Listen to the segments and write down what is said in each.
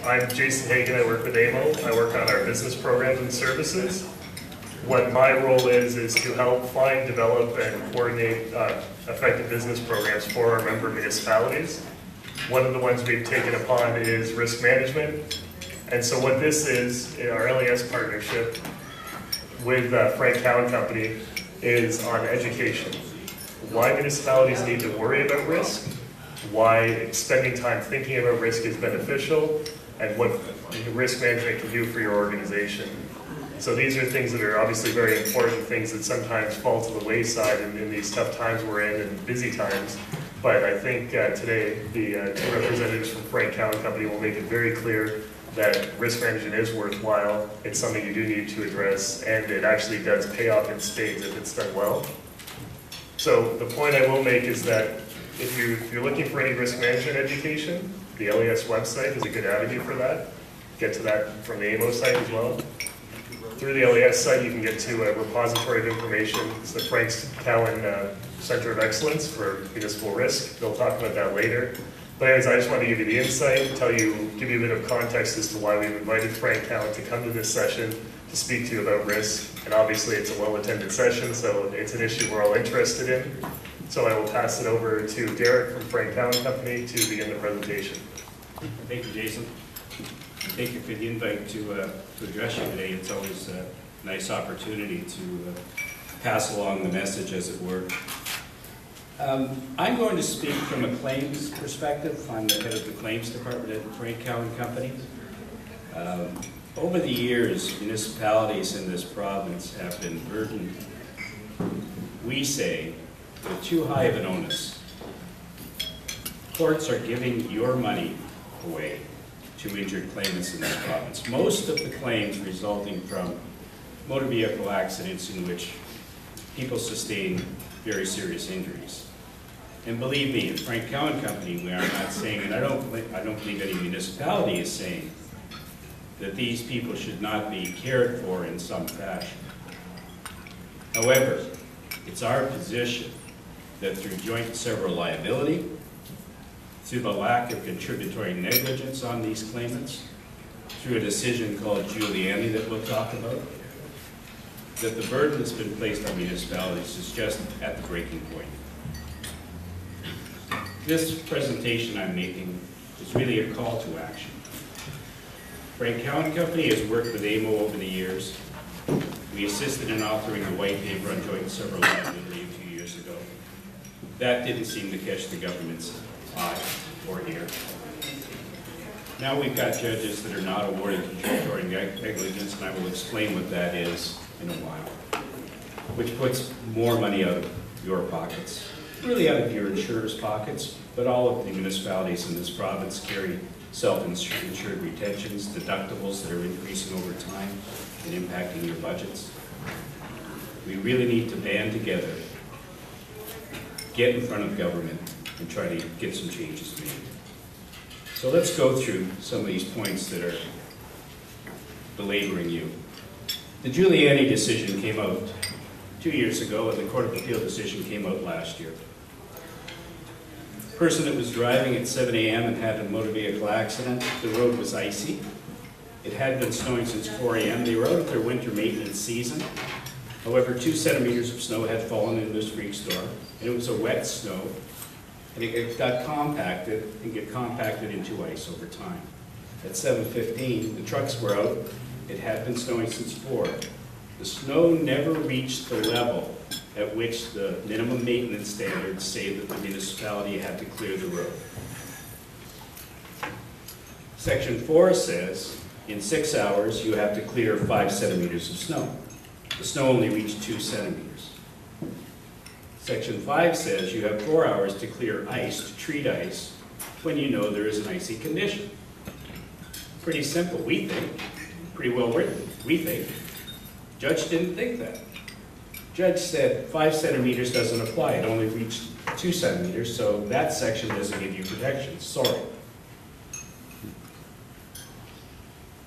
I'm Jason Hagan. I work with AMO. I work on our business programs and services. What my role is to help find, develop, and coordinate effective business programs for our member municipalities. One of the ones we've taken upon is risk management. And so what this is, in our LAS partnership with Frank Cowan Company, is on education. Why municipalities need to worry about risk, why spending time thinking about risk is beneficial, and what risk management can do for your organization. So these are things that are obviously very important, things that sometimes fall to the wayside in these tough times we're in and busy times. But I think today the two representatives from Frank Cowan Company will make it very clear that risk management is worthwhile. It's something you do need to address, and it actually does pay off in spades if it's done well. So the point I will make is that if you're looking for any risk management education, the LAS website is a good avenue for that. Get to that from the AMO site as well. Through the LAS site, you can get to a repository of information. It's the Frank Cowan Center of Excellence for Municipal Risk. They'll talk about that later. But anyways, I just want to give you the insight, give you a bit of context as to why we've invited Frank Cowan to come to this session to speak to you about risk. And obviously it's a well-attended session, so it's an issue we're all interested in. So I will pass it over to Derek from Frank Cowan Company to begin the presentation. Thank you, Jason. Thank you for the invite to address you today. It's always a nice opportunity to pass along the message, as it were. I'm going to speak from a claims perspective. I'm the head of the claims department at Frank Cowan Company. Over the years, municipalities in this province have been burdened, we say, with too high of an onus. Courts are giving your money away to injured claimants in this province. Most of the claims resulting from motor vehicle accidents in which people sustain very serious injuries. And believe me, at Frank Cowan Company, we are not saying, and I don't believe any municipality is saying, that these people should not be cared for in some fashion. However, it's our position that through joint and several liability, through the lack of contributory negligence on these claimants, through a decision called Giuliani that we'll talk about, that the burden that's been placed on municipalities is just at the breaking point. This presentation I'm making is really a call to action. Frank Cowan Company has worked with AMO over the years. We assisted in authoring a white paper on joint and several liability a few years ago. That didn't seem to catch the government's eye or ear. Now we've got judges that are not awarding contributory negligence, and I will explain what that is in a while, which puts more money out of your pockets, really out of your insurers' pockets, but all of the municipalities in this province carry self-insured retentions, deductibles that are increasing over time and impacting your budgets. We really need to band together, get in front of government, and try to get some changes made. So let's go through some of these points that are belaboring you. The Giuliani decision came out 2 years ago, and the Court of Appeal decision came out last year. A person that was driving at 7 a.m. and had a motor vehicle accident. The road was icy. It had been snowing since 4 a.m. They were out of their winter maintenance season. However, 2 centimeters of snow had fallen in this freak storm, and it was a wet snow, and it got compacted and get compacted into ice over time. At 7:15, the trucks were out. It had been snowing since 4. The snow never reached the level at which the minimum maintenance standards say that the municipality had to clear the road. Section 4 says in 6 hours you have to clear 5 centimeters of snow. The snow only reached 2 centimeters. Section 5 says you have 4 hours to clear ice, to treat ice, when you know there is an icy condition. Pretty simple, we think. Pretty well written, we think. Judge didn't think that. Judge said 5 centimeters doesn't apply. It only reached 2 centimeters, so that section doesn't give you protection. Sorry.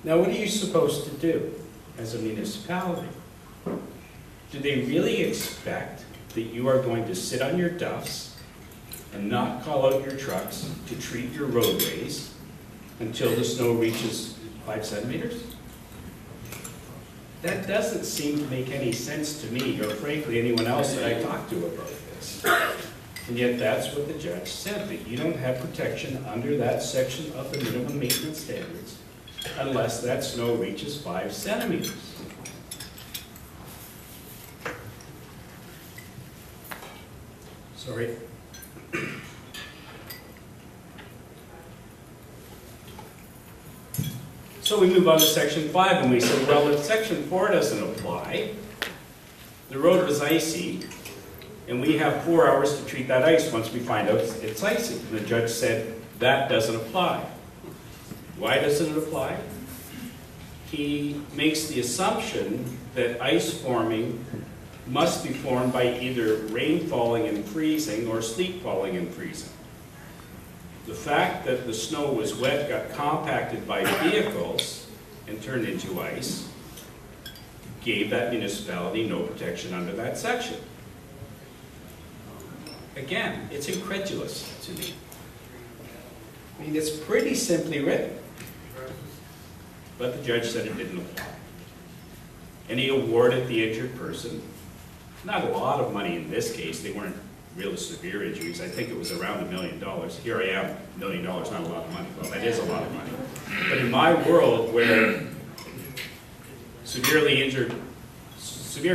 Now, what are you supposed to do as a municipality? Do they really expect that you are going to sit on your duffs and not call out your trucks to treat your roadways until the snow reaches 5 centimeters? That doesn't seem to make any sense to me, or frankly anyone else that I talked to about this. And yet that's what the judge said, that you don't have protection under that section of the minimum maintenance standards unless that snow reaches 5 centimeters. Sorry. So we move on to section 5 and we say, well, if section 4 doesn't apply, the road was icy, and we have 4 hours to treat that ice once we find out it's icy. And the judge said, that doesn't apply. Why doesn't it apply? He makes the assumption that ice forming must be formed by either rain falling and freezing or sleet falling and freezing. The fact that the snow was wet got compacted by vehicles and turned into ice gave that municipality no protection under that section. Again, it's incredulous to me. I mean, it's pretty simply written. But the judge said it didn't apply. And he awarded the injured person not a lot of money in this case. They weren't really severe injuries. I think it was around $1 million. Here I am, $1 million, not a lot of money. Well, that is a lot of money. But in my world where severe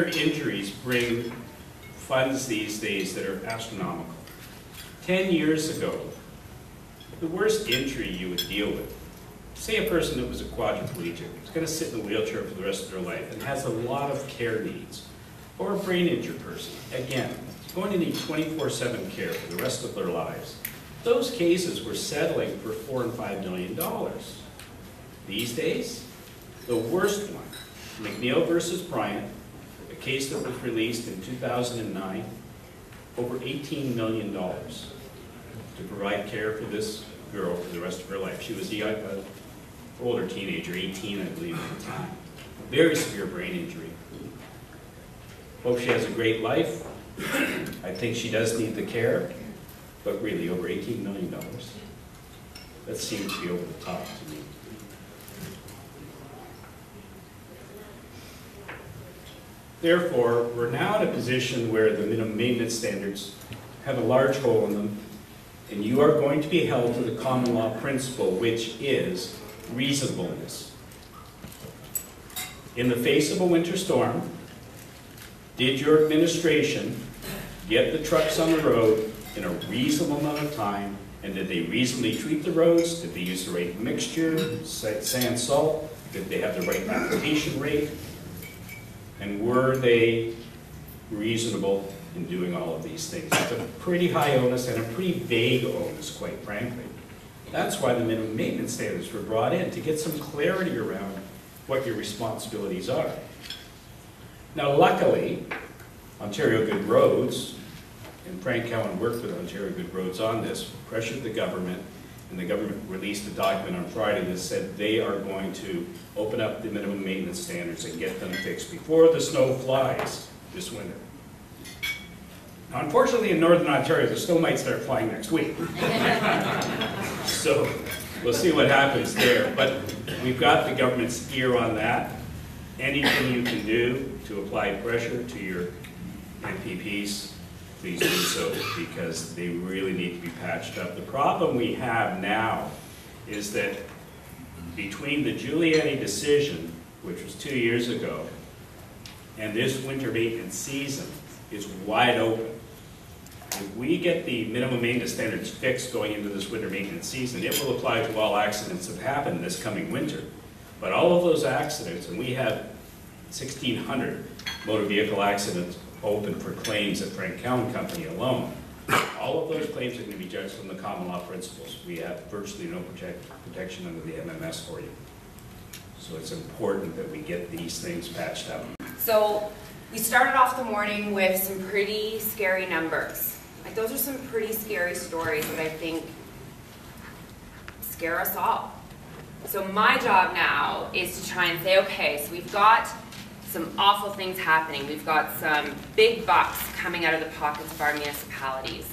injuries bring funds these days that are astronomical. 10 years ago, the worst injury you would deal with, say a person that was a quadriplegic, is going to sit in a wheelchair for the rest of their life and has a lot of care needs, or a brain injured person, again, going to need 24/7 care for the rest of their lives. Those cases were settling for $4 and $5 million. These days, the worst one, McNeil versus Bryant, a case that was released in 2009, over $18 million to provide care for this girl for the rest of her life. She was an older teenager, 18 I believe at the time. Very severe brain injury. Hope she has a great life. I think she does need the care, but really over $18 million. That seems to be over the top to me. Therefore, we're now in a position where the minimum maintenance standards have a large hole in them, and you are going to be held to the common law principle, which is reasonableness. In the face of a winter storm, did your administration get the trucks on the road in a reasonable amount of time, and did they reasonably treat the roads? Did they use the right mixture, sand, salt? Did they have the right application rate? And were they reasonable in doing all of these things? It's a pretty high onus and a pretty vague onus, quite frankly. That's why the minimum maintenance standards were brought in, to get some clarity around what your responsibilities are. Now, luckily, Ontario Good Roads, and Frank Cowan worked with Ontario Good Roads on this, pressured the government, and the government released a document on Friday that said they are going to open up the minimum maintenance standards and get them fixed before the snow flies this winter. Now, unfortunately, in Northern Ontario, the snow might start flying next week. So we'll see what happens there. But we've got the government's ear on that. Anything you can do to apply pressure to your MPPs, please do so, because they really need to be patched up. The problem we have now is that between the Giuliani decision, which was 2 years ago, and this winter maintenance season is wide open. If we get the minimum maintenance standards fixed going into this winter maintenance season, it will apply to all accidents that happen this coming winter. But all of those accidents, and we have 1,600 motor vehicle accidents open for claims at Frank Cowan Company alone. All of those claims are going to be judged from the common law principles. We have virtually no protection under the MMS for you. So it's important that we get these things patched up. So we started off the morning with some pretty scary numbers. Like, those are some pretty scary stories that I think scare us all. So my job now is to try and say, okay, so we've got some awful things happening. We've got some big bucks coming out of the pockets of our municipalities.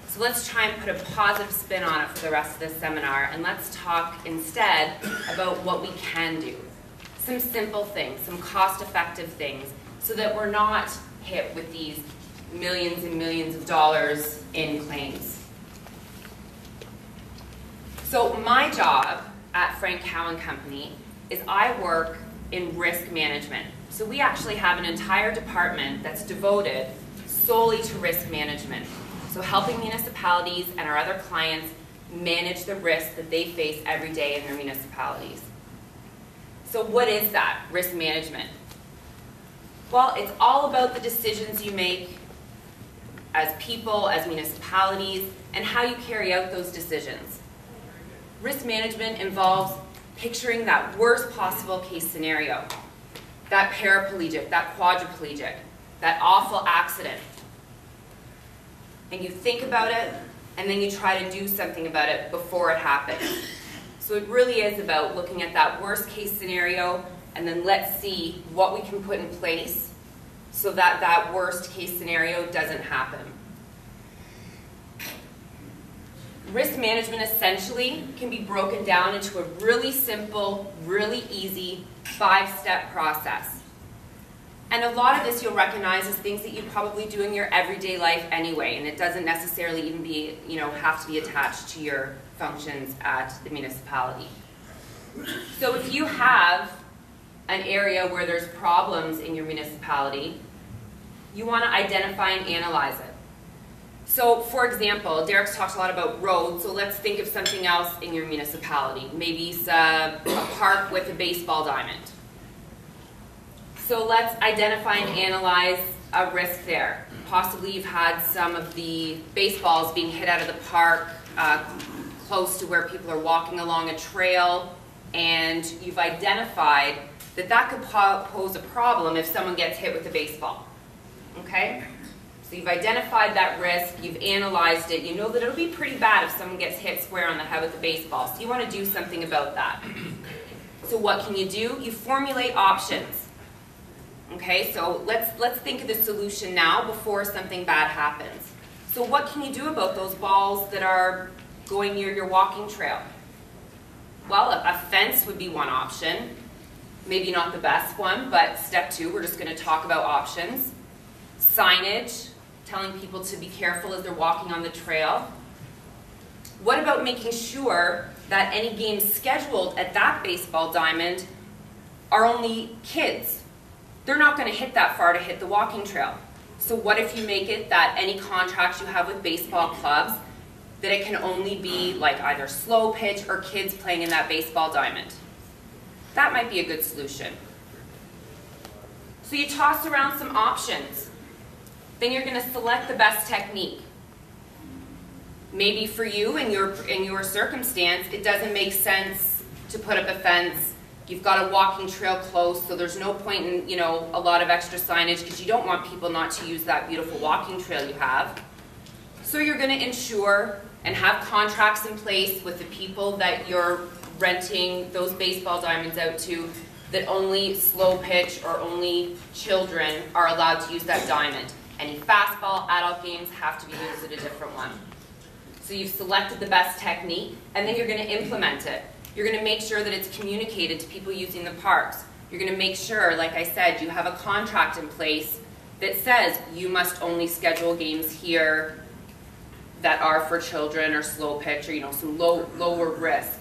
So So let's try and put a positive spin on it for the rest of this seminar, and let's talk instead about what we can do. Some simple things, some cost-effective things, so that we're not hit with these millions and millions of dollars in claims. So my job at Frank Cowan Company is I work in risk management. So we actually have an entire department that's devoted solely to risk management. So helping municipalities and our other clients manage the risks that they face every day in their municipalities. So what is that, risk management? Well, it's all about the decisions you make as people, as municipalities, and how you carry out those decisions. Risk management involves picturing that worst possible case scenario, that paraplegic, that quadriplegic, that awful accident. And you think about it, and then you try to do something about it before it happens. So it really is about looking at that worst case scenario, and then let's see what we can put in place so that that worst case scenario doesn't happen. Risk management essentially can be broken down into a really simple, really easy 5-step process. And a lot of this you'll recognize as things that you probably do in your everyday life anyway, and it doesn't necessarily even be, have to be attached to your functions at the municipality. So if you have an area where there's problems in your municipality, you want to identify and analyze it. So for example, Derek's talked a lot about roads, so let's think of something else in your municipality. Maybe it's a park with a baseball diamond. So let's identify and analyze a risk there. Possibly you've had some of the baseballs being hit out of the park close to where people are walking along a trail, and you've identified that that could pose a problem if someone gets hit with a baseball. Okay? So you've identified that risk, you've analyzed it, you know that it'll be pretty bad if someone gets hit square on the head with a baseball, so you want to do something about that. So what can you do? You formulate options. Okay, so let's think of the solution now before something bad happens. So what can you do about those balls that are going near your walking trail? Well, a fence would be one option. Maybe not the best one, but step 2, we're just going to talk about options. Signage, telling people to be careful as they're walking on the trail. What about making sure that any games scheduled at that baseball diamond are only kids? They're not going to hit that far to hit the walking trail. So what if you make it that any contracts you have with baseball clubs, that it can only be like either slow pitch or kids playing in that baseball diamond? That might be a good solution. So you toss around some options. Then you're going to select the best technique. Maybe for you, in your circumstance, it doesn't make sense to put up a fence. You've got a walking trail close, so there's no point in a lot of extra signage because you don't want people not to use that beautiful walking trail you have. So you're going to ensure and have contracts in place with the people that you're renting those baseball diamonds out to, that only slow pitch or only children are allowed to use that diamond. Any fastball, adult games have to be used at a different one. So you've selected the best technique, and then you're going to implement it. You're going to make sure that it's communicated to people using the parks. You're going to make sure, like I said, you have a contract in place that says you must only schedule games here that are for children or slow pitch or some lower risk.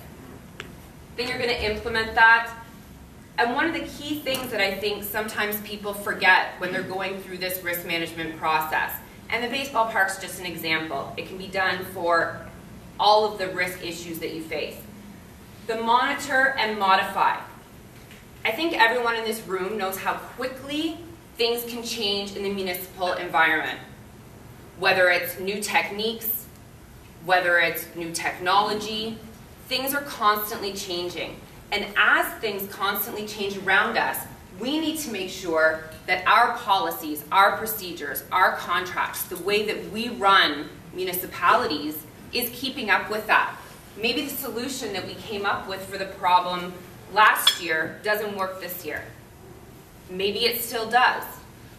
Then you're going to implement that. And one of the key things that I think sometimes people forget when they're going through this risk management process, and the baseball park's just an example. It can be done for all of the risk issues that you face. The monitor and modify. I think everyone in this room knows how quickly things can change in the municipal environment. Whether it's new techniques, whether it's new technology, things are constantly changing. And as things constantly change around us, we need to make sure that our policies, our procedures, our contracts, the way that we run municipalities is keeping up with that. Maybe the solution that we came up with for the problem last year doesn't work this year. Maybe it still does.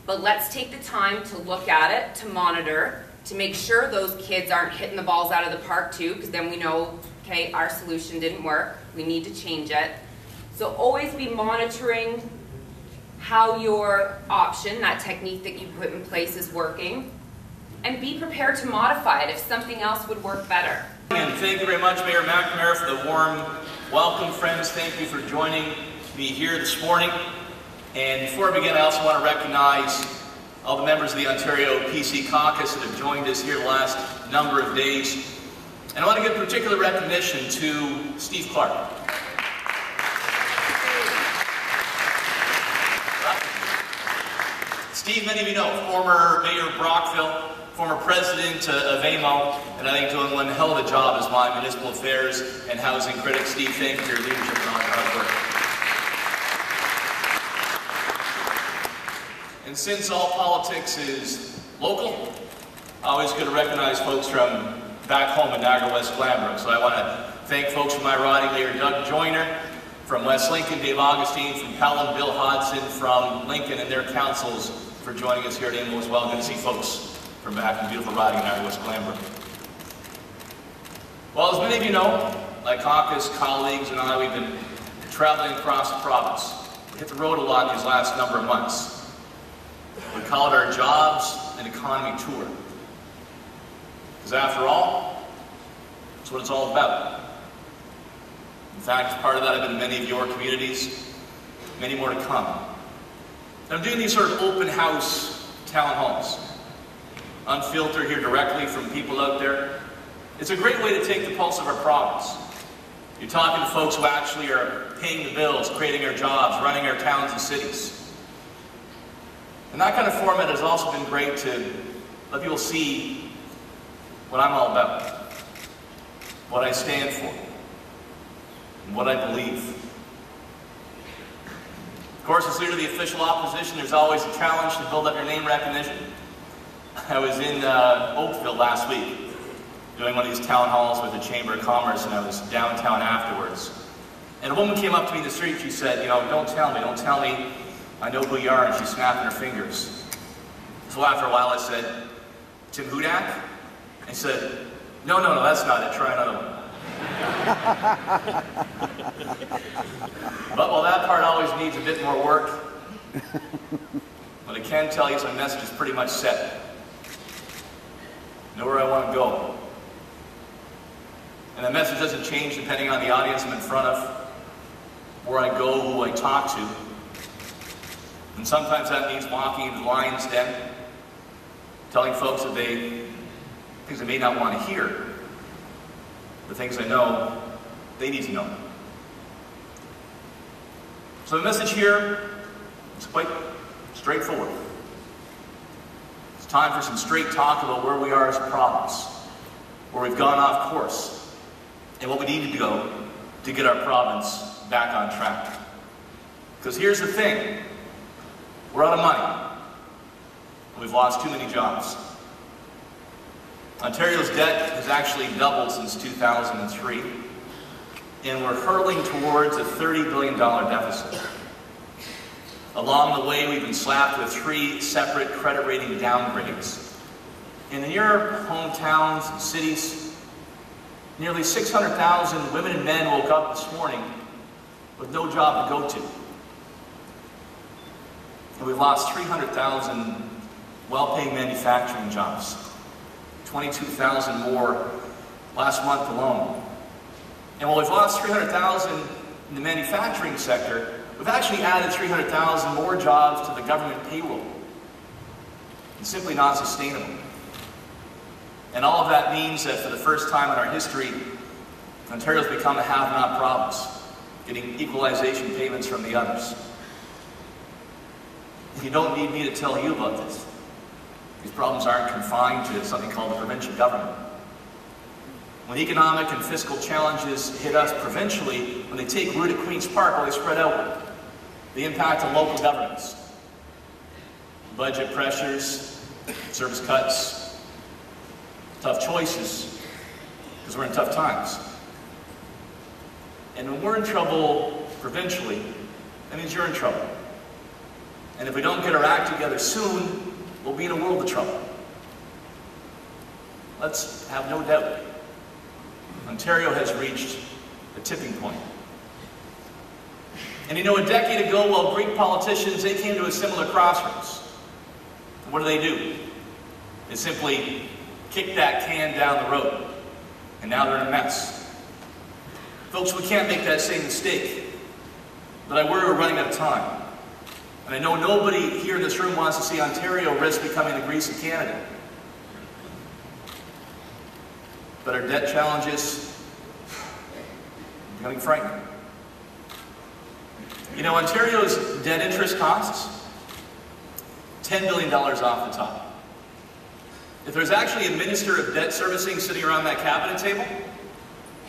But let's take the time to look at it, to monitor, to make sure those kids aren't hitting the balls out of the park too, because then we know, okay, our solution didn't work, we need to change it. So always be monitoring how your option, that technique that you put in place, is working, and be prepared to modify it if something else would work better. And thank you very much, Mayor McNamara, for the warm welcome. Friends, thank you for joining me here this morning. And before I begin, I also want to recognize all the members of the Ontario PC Caucus that have joined us here the last number of days. And I want to give particular recognition to Steve Clark. Steve, many of you know, former Mayor of Brockville, former president of AMO, and I think doing one hell of a job as my municipal affairs and housing critic. Steve, thank you for your leadership and all your hard work. And since all politics is local, I always good to recognize folks from back home in Niagara West Glanbrook. So I want to thank folks from my riding, Mayor Doug Joyner, from West Lincoln, Dave Augustine, from Pelham, Bill Hodson, from Lincoln and their councils for joining us here at AMO as well. Good to see folks from back in beautiful riding in Niagara West Glanbrook. Well, as many of you know, my caucus colleagues and I, we've been traveling across the province. We hit the road a lot these last number of months. We call it our Jobs and Economy Tour. Because after all, that's what it's all about. In fact, as part of that, I've been in many of your communities, many more to come. And I'm doing these sort of open house town halls, unfiltered here directly from people out there. It's a great way to take the pulse of our province. You're talking to folks who actually are paying the bills, creating our jobs, running our towns and cities. And that kind of format has also been great to let people see what I'm all about, what I stand for, and what I believe. Of course, as leader of the official opposition, there's always a challenge to build up your name recognition. I was in Oakville last week, doing one of these town halls with the Chamber of Commerce, and I was downtown afterwards. And a woman came up to me in the street, she said, you know, don't tell me, I know who you are, and she's snapping her fingers. So after a while I said, Tim Hudak? And he said, no, that's not it, try another one. But while that part always needs a bit more work, what I can tell you is my message is pretty much set. Know where I want to go. And the message doesn't change depending on the audience I'm in front of, where I go, who I talk to. And sometimes that means walking into the lion's den, telling folks that things they may not want to hear, the things I know they need to know. So the message here is quite straightforward. It's time for some straight talk about where we are as a province, where we've gone off course, and what we need to go to get our province back on track. Because here's the thing. We're out of money. We've lost too many jobs. Ontario's debt has actually doubled since 2003, and we're hurtling towards a $30 billion deficit. Along the way, we've been slapped with 3 separate credit rating downgrades. And in your hometowns and cities, nearly 600,000 women and men woke up this morning with no job to go to. And we've lost 300,000 well-paying manufacturing jobs, 22,000 more last month alone. And while we've lost 300,000 in the manufacturing sector, we've actually added 300,000 more jobs to the government payroll. It's simply not sustainable. And all of that means that for the first time in our history, Ontario's become a have-not province, getting equalization payments from the others. You don't need me to tell you about this. These problems aren't confined to something called the provincial government. When economic and fiscal challenges hit us provincially, when they take root at Queen's Park, well, they spread outward. They impact on local governments. Budget pressures, service cuts, tough choices, because we're in tough times. And when we're in trouble provincially, that means you're in trouble. And if we don't get our act together soon, we'll be in a world of trouble. let's have no doubt, Ontario has reached a tipping point. And you know, a decade ago, while Greek politicians, they came to a similar crossroads. And what do? They simply kicked that can down the road. And now they're in a mess. Folks, we can't make that same mistake. But I worry we're running out of time. And I know nobody here in this room wants to see Ontario risk becoming the Greece of Canada. But our debt challenges are becoming frightening. You know, Ontario's debt interest costs $10 billion off the top. If there's actually a Minister of Debt Servicing sitting around that cabinet table,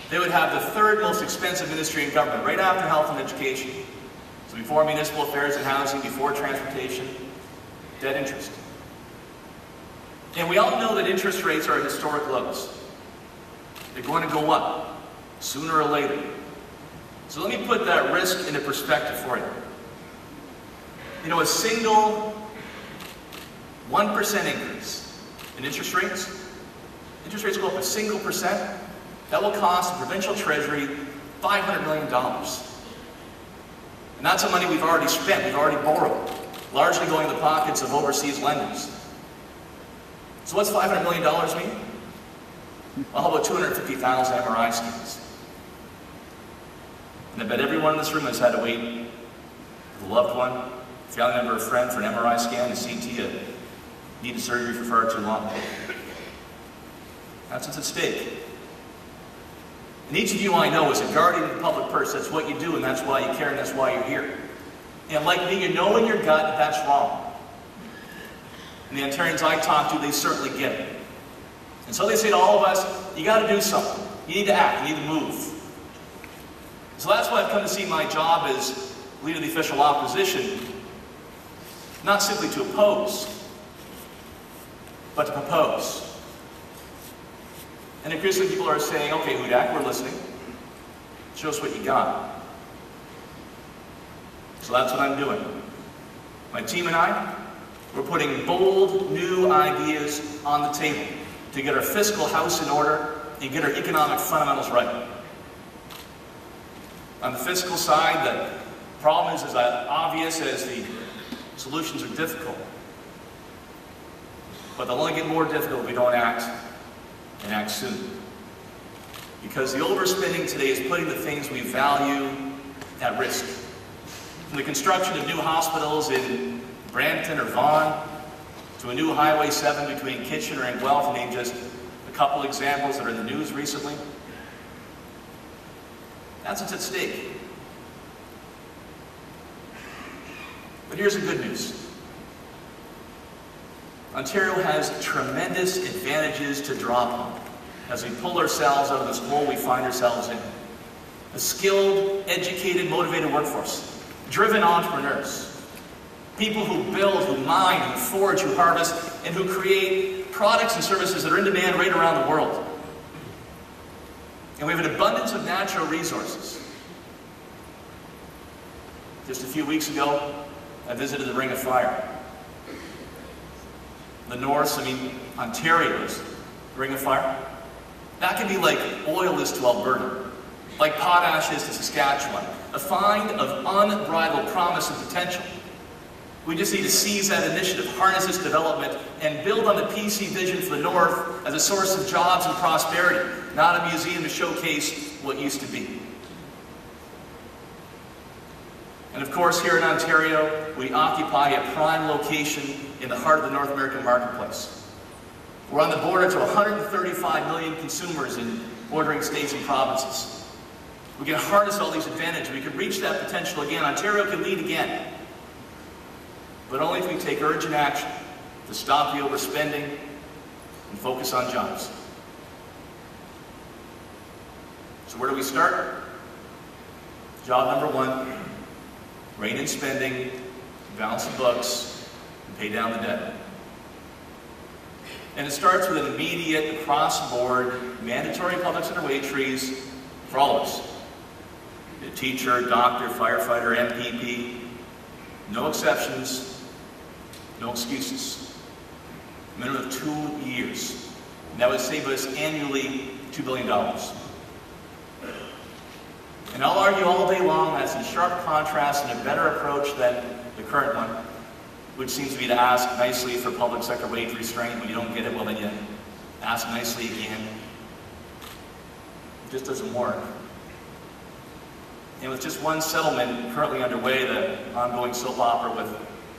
they would have the third most expensive ministry in government, right after health and education. So before municipal affairs and housing, before transportation, debt interest. And we all know that interest rates are at historic lows. They're going to go up, sooner or later. So let me put that risk into perspective for you. You know, a single 1% increase in interest rates go up a single percent, that will cost the provincial treasury $500 million. And that's the money we've already spent, we've already borrowed, largely going in the pockets of overseas lenders. So what's $500 million mean? Well, how about 250,000 MRI scans? And I bet everyone in this room has had to wait for a loved one, family member, or friend for an MRI scan, a CT, needed surgery for far too long. That's what's at stake. And each of you I know is a guardian of the public purse. That's what you do, and that's why you care, and that's why you're here. And like me, you know in your gut that that's wrong. And the Ontarians I talk to, they certainly get it. And so they say to all of us, you got to do something. You need to act. You need to move. So that's why I've come to see my job as leader of the official opposition, not simply to oppose, but to propose. And increasingly people are saying, okay, Hudak, we're listening. Show us what you got. So that's what I'm doing. My team and I, we're putting bold, new ideas on the table to get our fiscal house in order and get our economic fundamentals right. On the fiscal side, the problem is as obvious as the solutions are difficult. But they'll only get more difficult if we don't act, and act soon. Because the overspending today is putting the things we value at risk. From the construction of new hospitals in Brampton or Vaughan, to a new Highway 7 between Kitchener and Guelph, to name just a couple examples that are in the news recently. That's what's at stake. But here's the good news. Ontario has tremendous advantages to draw upon as we pull ourselves out of this hole we find ourselves in. A skilled, educated, motivated workforce, driven entrepreneurs, people who build, who mine, who forage, who harvest, and who create products and services that are in demand right around the world. And we have an abundance of natural resources. Just a few weeks ago, I visited the Ring of Fire. The north, Ontario's Ring of Fire, that can be like oil is to Alberta, like potash is to Saskatchewan, a find of unbridled promise and potential. We just need to seize that initiative, harness its development, and build on the PC vision for the north as a source of jobs and prosperity, not a museum to showcase what used to be. And of course, here in Ontario, we occupy a prime location in the heart of the North American marketplace. We're on the border to 135 million consumers in bordering states and provinces. We can harness all these advantages. We can reach that potential again. Ontario can lead again. But only if we take urgent action to stop the overspending and focus on jobs. So where do we start? Job number one, rein in spending, balance the books, and pay down the debt. And it starts with an immediate, across-the-board, mandatory public center wage freeze for all of us. A teacher, doctor, firefighter, MPP, no exceptions, no excuses. A minimum of 2 years. And that would save us annually $2 billion. And I'll argue all day long that's in sharp contrast and a better approach than the current one, which seems to be to ask nicely for public sector wage restraint. When you don't get it, well then you ask nicely again. It just doesn't work. And with just one settlement currently underway, the ongoing soap opera with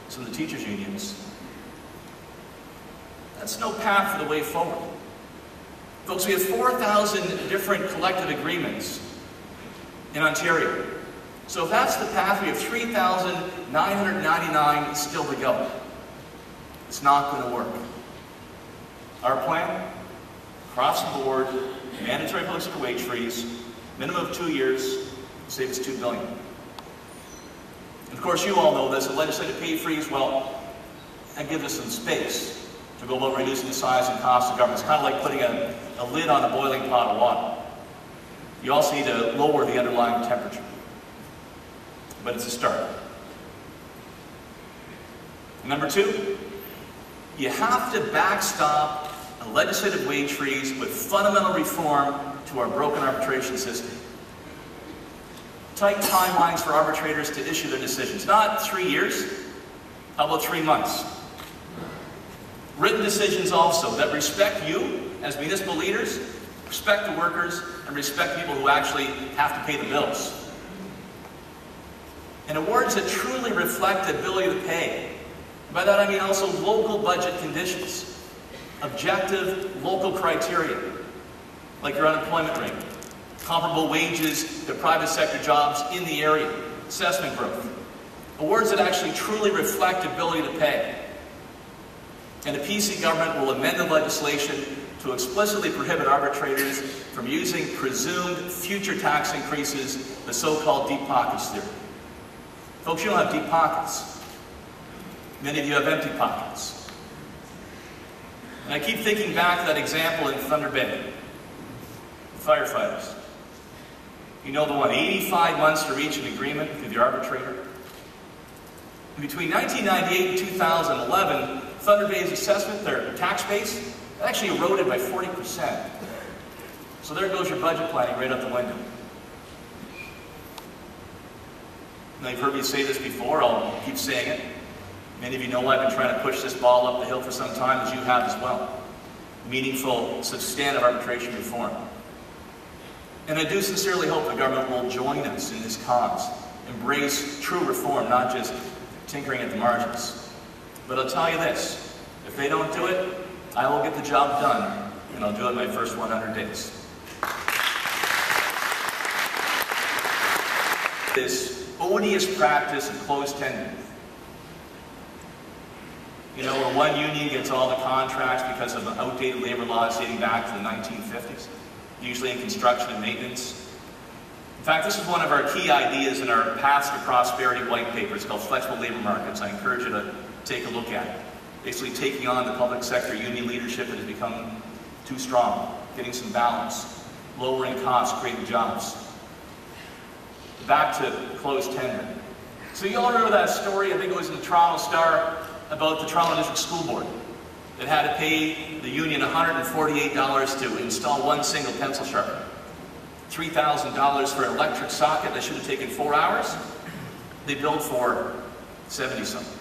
some of the teachers' unions, that's no path for the way forward. Folks, we have 4,000 different collective agreements in Ontario. So if that's the path, we have 3,999 still to go. It's not going to work. Our plan, across the board, mandatory public sector wage freeze, minimum of 2 years, save us $2 billion. And of course, you all know this, a legislative pay freeze, well, that gives us some space to go about reducing the size and cost of government. It's kind of like putting a lid on a boiling pot of water. You also need to lower the underlying temperature. But it's a start. Number two, you have to backstop a legislative wage freeze with fundamental reform to our broken arbitration system. Tight timelines for arbitrators to issue their decisions. Not 3 years, how about 3 months? Written decisions also that respect you as municipal leaders, respect the workers, and respect people who actually have to pay the bills. And awards that truly reflect the ability to pay. By that I mean also local budget conditions, objective local criteria, like your unemployment rate, comparable wages to private sector jobs in the area, assessment growth. Awards that actually truly reflect ability to pay. And the PC government will amend the legislation to explicitly prohibit arbitrators from using presumed future tax increases, the so-called deep pockets theory. Folks, you don't have deep pockets. Many of you have empty pockets. And I keep thinking back to that example in Thunder Bay. Firefighters. You know the one, 85 months to reach an agreement with the arbitrator. And between 1998 and 2011, Thunder Bay's assessment, their tax base, actually eroded by 40%. So there goes your budget planning right out the window. Now, you've heard me say this before, I'll keep saying it. Many of you know I've been trying to push this ball up the hill for some time, as you have as well. Meaningful, substantive arbitration reform. And I do sincerely hope the government will join us in this cause. Embrace true reform, not just tinkering at the margins. But I'll tell you this, if they don't do it, I will get the job done, and I'll do it in my first 100 days. This odious practice of closed tender. You know, where one union gets all the contracts because of outdated labor laws dating back to the 1950s, usually in construction and maintenance. In fact, this is one of our key ideas in our Paths to Prosperity white paper. It's called Flexible Labor Markets. I encourage you to take a look at it. Basically taking on the public sector union leadership that has become too strong, getting some balance, lowering costs, creating jobs. Back to closed tender. So you all remember that story, I think it was in the Toronto Star, about the Toronto District School Board that had to pay the union $148 to install one single pencil sharpener. $3,000 for an electric socket that should have taken 4 hours. They billed for 70-something.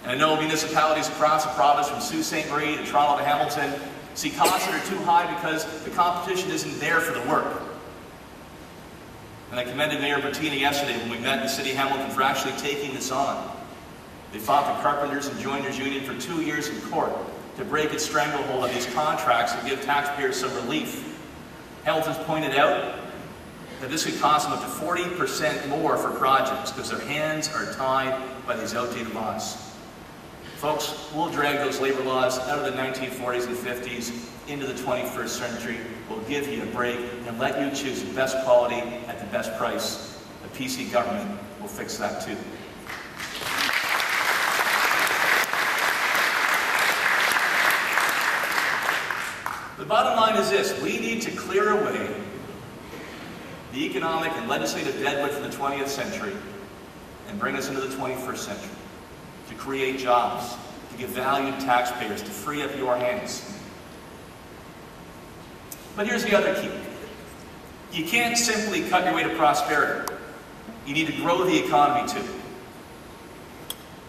And I know municipalities across the province, from Sault Ste. Marie to Toronto to Hamilton, see costs that are too high because the competition isn't there for the work. And I commended Mayor Bertini yesterday when we met in the City of Hamilton for actually taking this on. They fought the Carpenters and Joiners Union for 2 years in court to break its stranglehold on these contracts and give taxpayers some relief. Hamilton's pointed out that this could cost them up to 40% more for projects because their hands are tied by these outdated laws. Folks, we'll drag those labor laws out of the 1940s and 50s into the 21st century. We'll give you a break and let you choose the best quality at the best price. The PC government will fix that too. The bottom line is this: we need to clear away the economic and legislative deadwood from the 20th century and bring us into the 21st century. To create jobs, to give value to taxpayers, to free up your hands. But here's the other key. You can't simply cut your way to prosperity. You need to grow the economy too.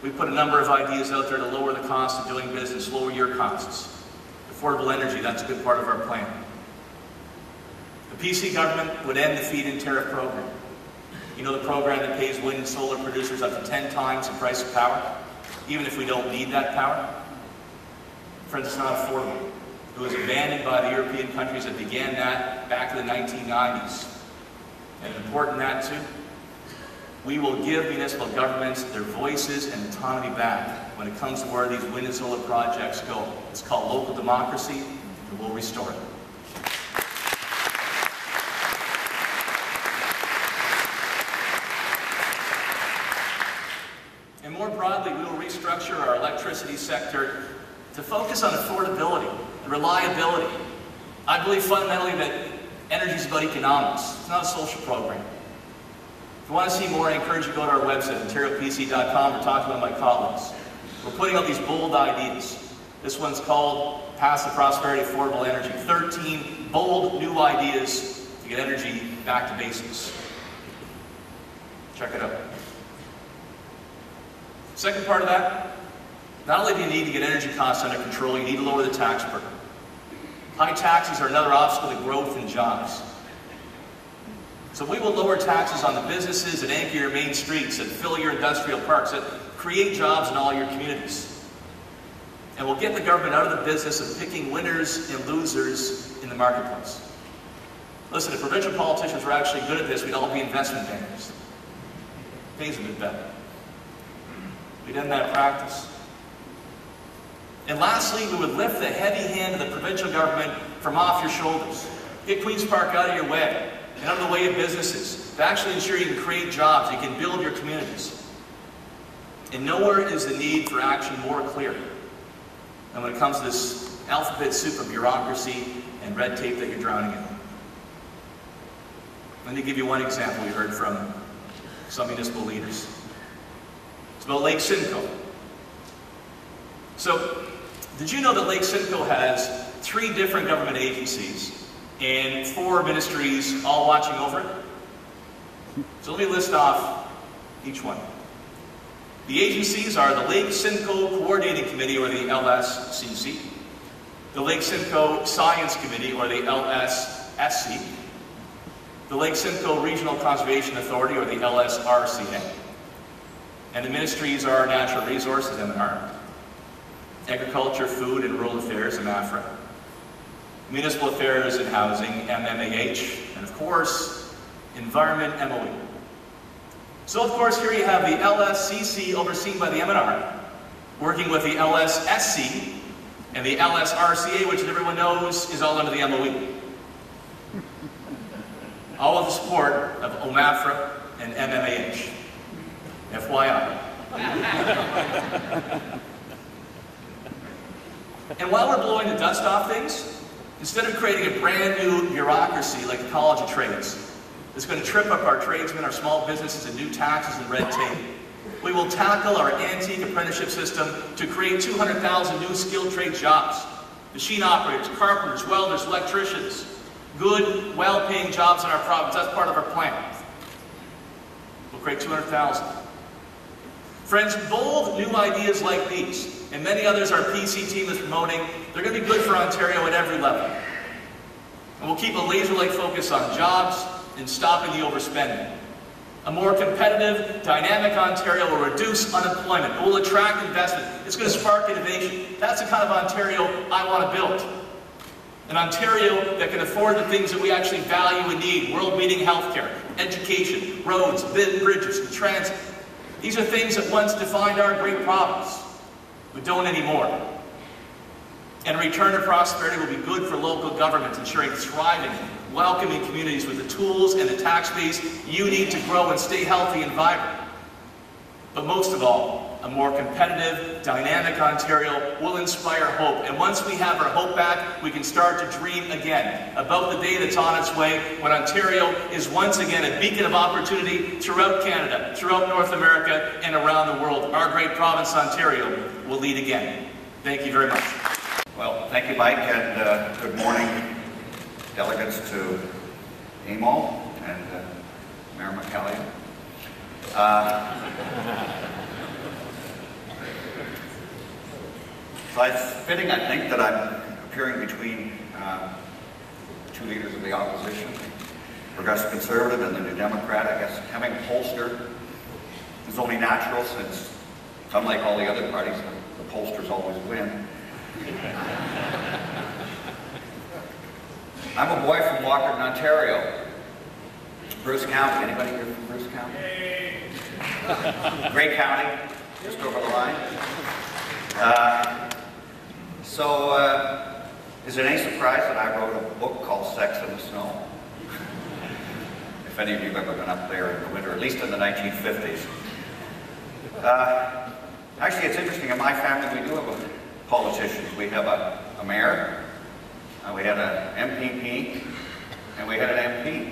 We put a number of ideas out there to lower the cost of doing business, lower your costs. Affordable energy, that's a good part of our plan. The PC government would end the feed-in tariff program. You know, the program that pays wind and solar producers up to 10 times the price of power, even if we don't need that power. Friends, it's not affordable. It was abandoned by the European countries that began that back in the 1990s. And important that too, we will give municipal governments their voices and autonomy back when it comes to where these wind and solar projects go. It's called local democracy, and we'll restore it. And more broadly, we will restructure our electricity sector to focus on affordability and reliability. I believe fundamentally that energy is about economics. It's not a social program. If you want to see more, I encourage you to go to our website, OntarioPC.com, or talk to one of my colleagues. We're putting out these bold ideas. This one's called Path to Prosperity Affordable Energy. 13 bold new ideas to get energy back to basics. Check it out. Second part of that, not only do you need to get energy costs under control, you need to lower the tax burden. High taxes are another obstacle to growth and jobs. So we will lower taxes on the businesses that anchor your main streets, that fill your industrial parks, that create jobs in all your communities. And we'll get the government out of the business of picking winners and losers in the marketplace. Listen, if provincial politicians were actually good at this, we'd all be investment bankers. Pays a bit better. We'd end that practice. And lastly, we would lift the heavy hand of the provincial government from off your shoulders. Get Queen's Park out of your way and out of the way of businesses to actually ensure you can create jobs, you can build your communities. And nowhere is the need for action more clear than when it comes to this alphabet soup of bureaucracy and red tape that you're drowning in. Let me give you one example we heard from some municipal leaders. It's about Lake Simcoe. So, did you know that Lake Simcoe has 3 different government agencies and 4 ministries all watching over it? So let me list off each one. The agencies are the Lake Simcoe Coordinating Committee, or the LSCC, the Lake Simcoe Science Committee, or the LSSC, the Lake Simcoe Regional Conservation Authority, or the LSRCA, and the ministries are Natural Resources, M&R, Agriculture, Food and Rural Affairs, MAFRA, Municipal Affairs and Housing, MMAH, and of course, Environment, MOE. So of course, here you have the LSCC overseen by the M&R, working with the LSSC and the LSRCA, which everyone knows is all under the MOE. All with the support of OMAFRA and MMAH. FYI. And while we're blowing the dust off things, instead of creating a brand new bureaucracy like the College of Trades, that's going to trip up our tradesmen, our small businesses, and new taxes and red tape, we will tackle our antique apprenticeship system to create 200,000 new skilled trade jobs. Machine operators, carpenters, welders, electricians, good, well-paying jobs in our province. That's part of our plan. We'll create 200,000. Friends, bold new ideas like these, and many others our PC team is promoting, they're going to be good for Ontario at every level. And we'll keep a laser-like focus on jobs and stopping the overspending. A more competitive, dynamic Ontario will reduce unemployment. It will attract investment. It's going to spark innovation. That's the kind of Ontario I want to build. An Ontario that can afford the things that we actually value and need. World-beating healthcare, education, roads, bridges, and transit. These are things that once defined our great province, but don't anymore. And a return to prosperity will be good for local governments, ensuring thriving, welcoming communities with the tools and the tax base you need to grow and stay healthy and vibrant. But most of all, a more competitive, dynamic Ontario will inspire hope. And once we have our hope back, we can start to dream again about the day that's on its way when Ontario is once again a beacon of opportunity throughout Canada, throughout North America, and around the world. Our great province, Ontario, will lead again. Thank you very much. Well, thank you, Mike, and good morning to delegates to AMO and Mayor McCallion. So it's fitting, I think, that I'm appearing between two leaders of the opposition, Progressive Conservative and the New Democrat. I guess having a pollster is only natural since, unlike all the other parties, the pollsters always win. I'm a boy from Walkerton, Ontario. Bruce County. Anybody here from Bruce County? Great county, just over the line. Is it any surprise that I wrote a book called Sex in the Snow? If any of you have ever been up there in the winter, at least in the 1950s. Actually, it's interesting. In my family, we do have politicians. We have a mayor, we had an MPP, and we had an MP.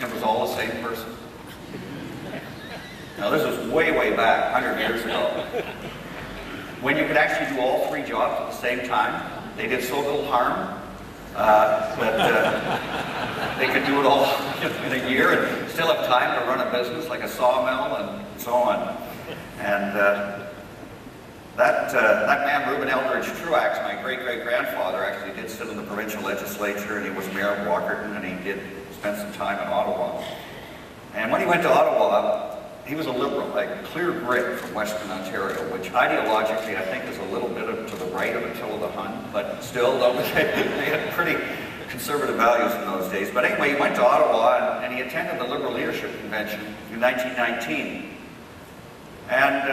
It was all the same person. Now, this was way, way back, 100 years ago. When you could actually do all three jobs at the same time, they did so little harm that they could do it all in a year and still have time to run a business like a sawmill and so on. And that man, Reuben Eldridge Truax, my great-great-grandfather, actually did sit in the provincial legislature, and he was mayor of Walkerton, and he did spend some time in Ottawa. And when he went to Ottawa, he was a liberal, like clear grit from Western Ontario, which ideologically I think is a little bit to the right of Attila the Hun, but still, they had pretty conservative values in those days. But anyway, he went to Ottawa, and he attended the Liberal Leadership Convention in 1919. And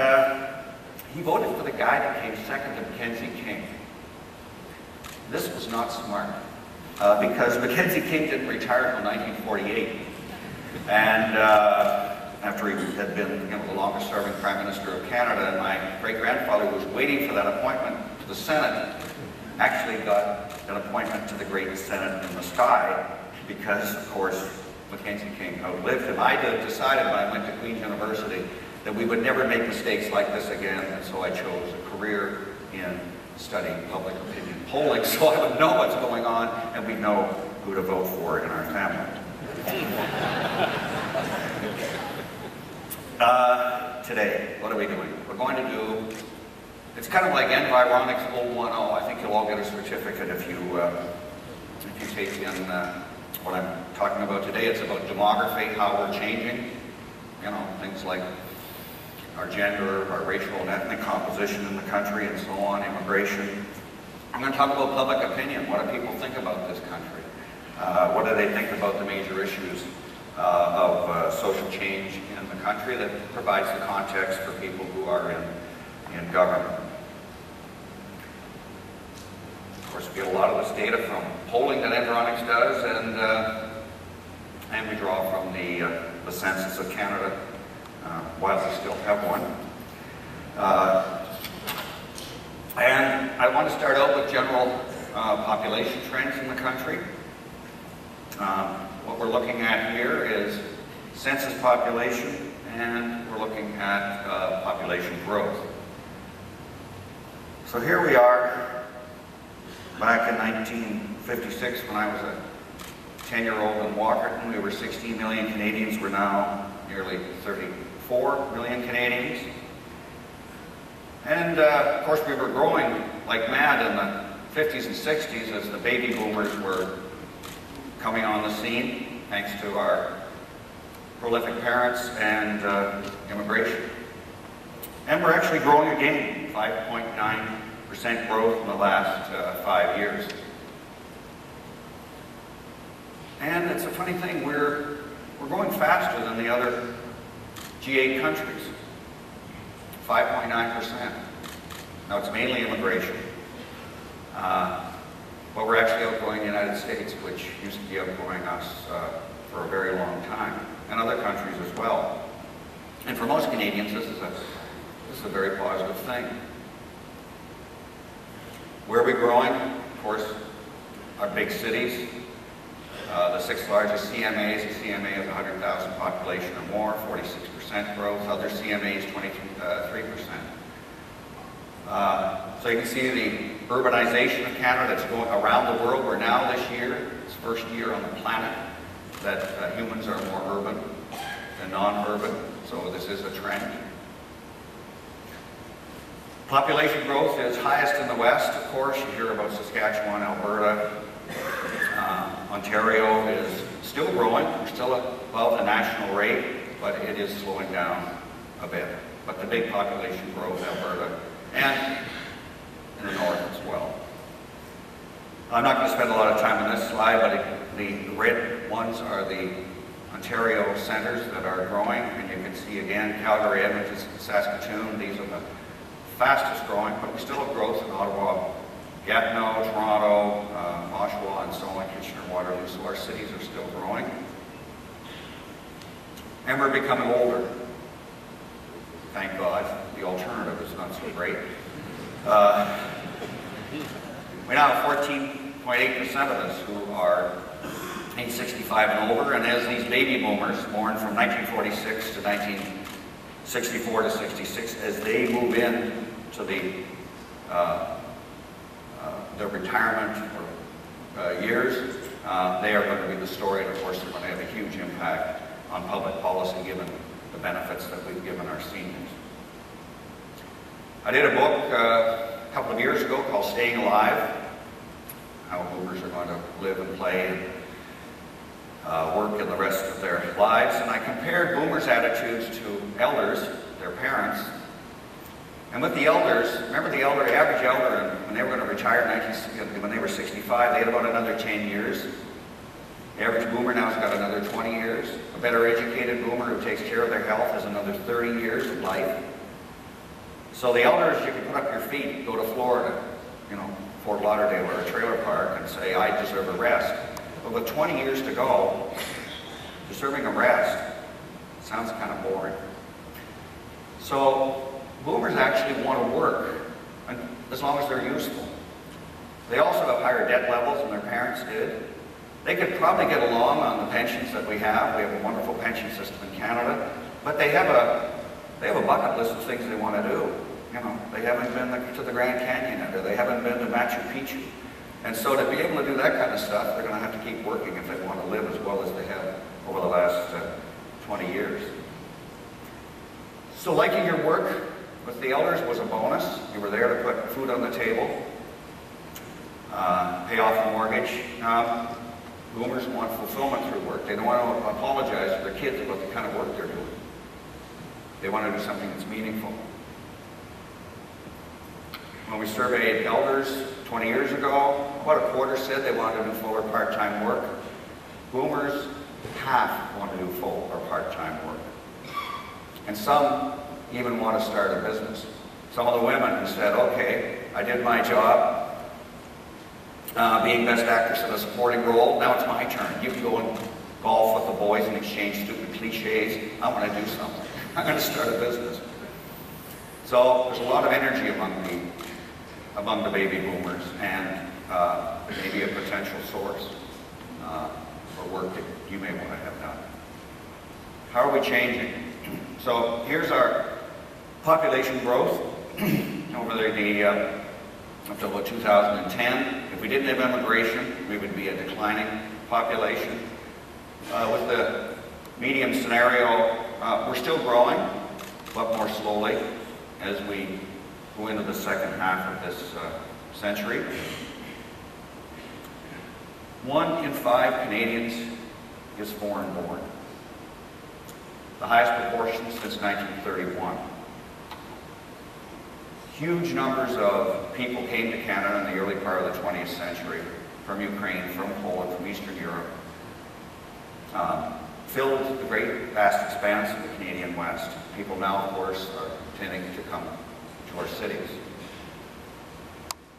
he voted for the guy that came second to Mackenzie King. This was not smart, because Mackenzie King didn't retire until 1948. And after he had been the longest-serving Prime Minister of Canada, and my great-grandfather, who was waiting for that appointment to the Senate, actually got an appointment to the Great Senate in the sky, because, of course, Mackenzie King outlived him. I decided when I went to Queen's University that we would never make mistakes like this again, and so I chose a career in studying public opinion polling, so I would know what's going on, and we'd know who to vote for in our family. Today, what are we doing? We're going to do, it's kind of like Environics 010. I think you'll all get a certificate if you take in what I'm talking about today. It's about demography, how we're changing, you know, things like our gender, our racial and ethnic composition in the country, and so on, immigration. I'm going to talk about public opinion. What do people think about this country? What do they think about the major issues of social change in the country that provides the context for people who are in government. Of course, we get a lot of this data from polling that Environics does, and we draw from the Census of Canada, while we still have one. And I want to start out with general population trends in the country. What we're looking at here is census population, and we're looking at population growth. So here we are, back in 1956, when I was a 10-year-old in Walkerton. We were 16 million Canadians. We're now nearly 34 million Canadians. And of course, we were growing like mad in the 50s and 60s as the baby boomers were coming on the scene, thanks to our prolific parents and immigration. And we're actually growing again, 5.9% growth in the last 5 years. And it's a funny thing, we're going faster than the other G8 countries, 5.9%. Now it's mainly immigration. But we're actually outgrowing the United States, which used to be outgrowing us for a very long time, and other countries as well. And for most Canadians, this is a very positive thing. Where are we growing? Of course, our big cities. The 6th largest CMAs, a CMA of 100,000 population or more, 46% growth. Other CMAs, 23%. So you can see urbanization of Canada that's going around the world. We're now this year, it's the first year on the planet that humans are more urban than non-urban, so this is a trend. Population growth is highest in the West, of course. You hear about Saskatchewan, Alberta. Ontario is still growing. We're still above the national rate, but it is slowing down a bit. But the big population growth, Alberta, and in the north as well. I'm not going to spend a lot of time on this slide, but the red ones are the Ontario centers that are growing, and you can see again Calgary, Edmonton, Saskatoon. These are the fastest growing, but we still have growth in Ottawa, Gatineau, Toronto, Oshawa, and so on, Kitchener, Waterloo, so our cities are still growing. And we're becoming older. Thank God. The alternative is not so great. We now have 14.8% of us who are age 65 and over, and as these baby boomers, born from 1946 to 1964 to 66, as they move in to their retirement years, they are going to be the story, and of course they're going to have a huge impact on public policy given the benefits that we've given our seniors. I did a book a couple of years ago called Staying Alive, how boomers are going to live and play and work in the rest of their lives, and I compared boomers' attitudes to elders, their parents. And with the elders, remember the average elder, when they were going to retire when they were 65, they had about another 10 years. The average boomer now has got another 20 years. A better educated boomer who takes care of their health has another 30 years of life. So the elders, you can put up your feet, go to Florida, Fort Lauderdale or a trailer park and say, I deserve a rest. But with 20 years to go, deserving a rest sounds kind of boring. So boomers actually want to work as long as they're useful. They also have higher debt levels than their parents did. They could probably get along on the pensions that we have. We have a wonderful pension system in Canada, but they have a bucket list of things they want to do. They haven't been to the Grand Canyon yet, or they haven't been to Machu Picchu. And so to be able to do that kind of stuff, they're going to have to keep working if they want to live as well as they have over the last 20 years. So liking your work with the elders was a bonus. You were there to put food on the table, pay off the mortgage. Boomers want fulfillment through work. They don't want to apologize to their kids about the kind of work they're doing. They want to do something that's meaningful. When we surveyed elders 20 years ago, about a quarter said they wanted to do full or part-time work. Boomers, half want to do full or part-time work. And some even want to start a business. Some of the women who said, okay, I did my job, being best actress in a supporting role, now it's my turn. You can go and golf with the boys and exchange stupid cliches. I want to do something. I'm going to start a business. So there's a lot of energy among the baby boomers, and maybe a potential source for work that you may want to have done. How are we changing? So here's our population growth over up to about 2010. If we didn't have immigration, we would be a declining population. With the medium scenario, we're still growing, but more slowly as we go into the second half of this century. 1 in 5 Canadians is foreign-born. The highest proportion since 1931. Huge numbers of people came to Canada in the early part of the 20th century, from Ukraine, from Poland, from Eastern Europe, filled the great vast expanse of the Canadian West. People now, of course, are tending to come to our cities.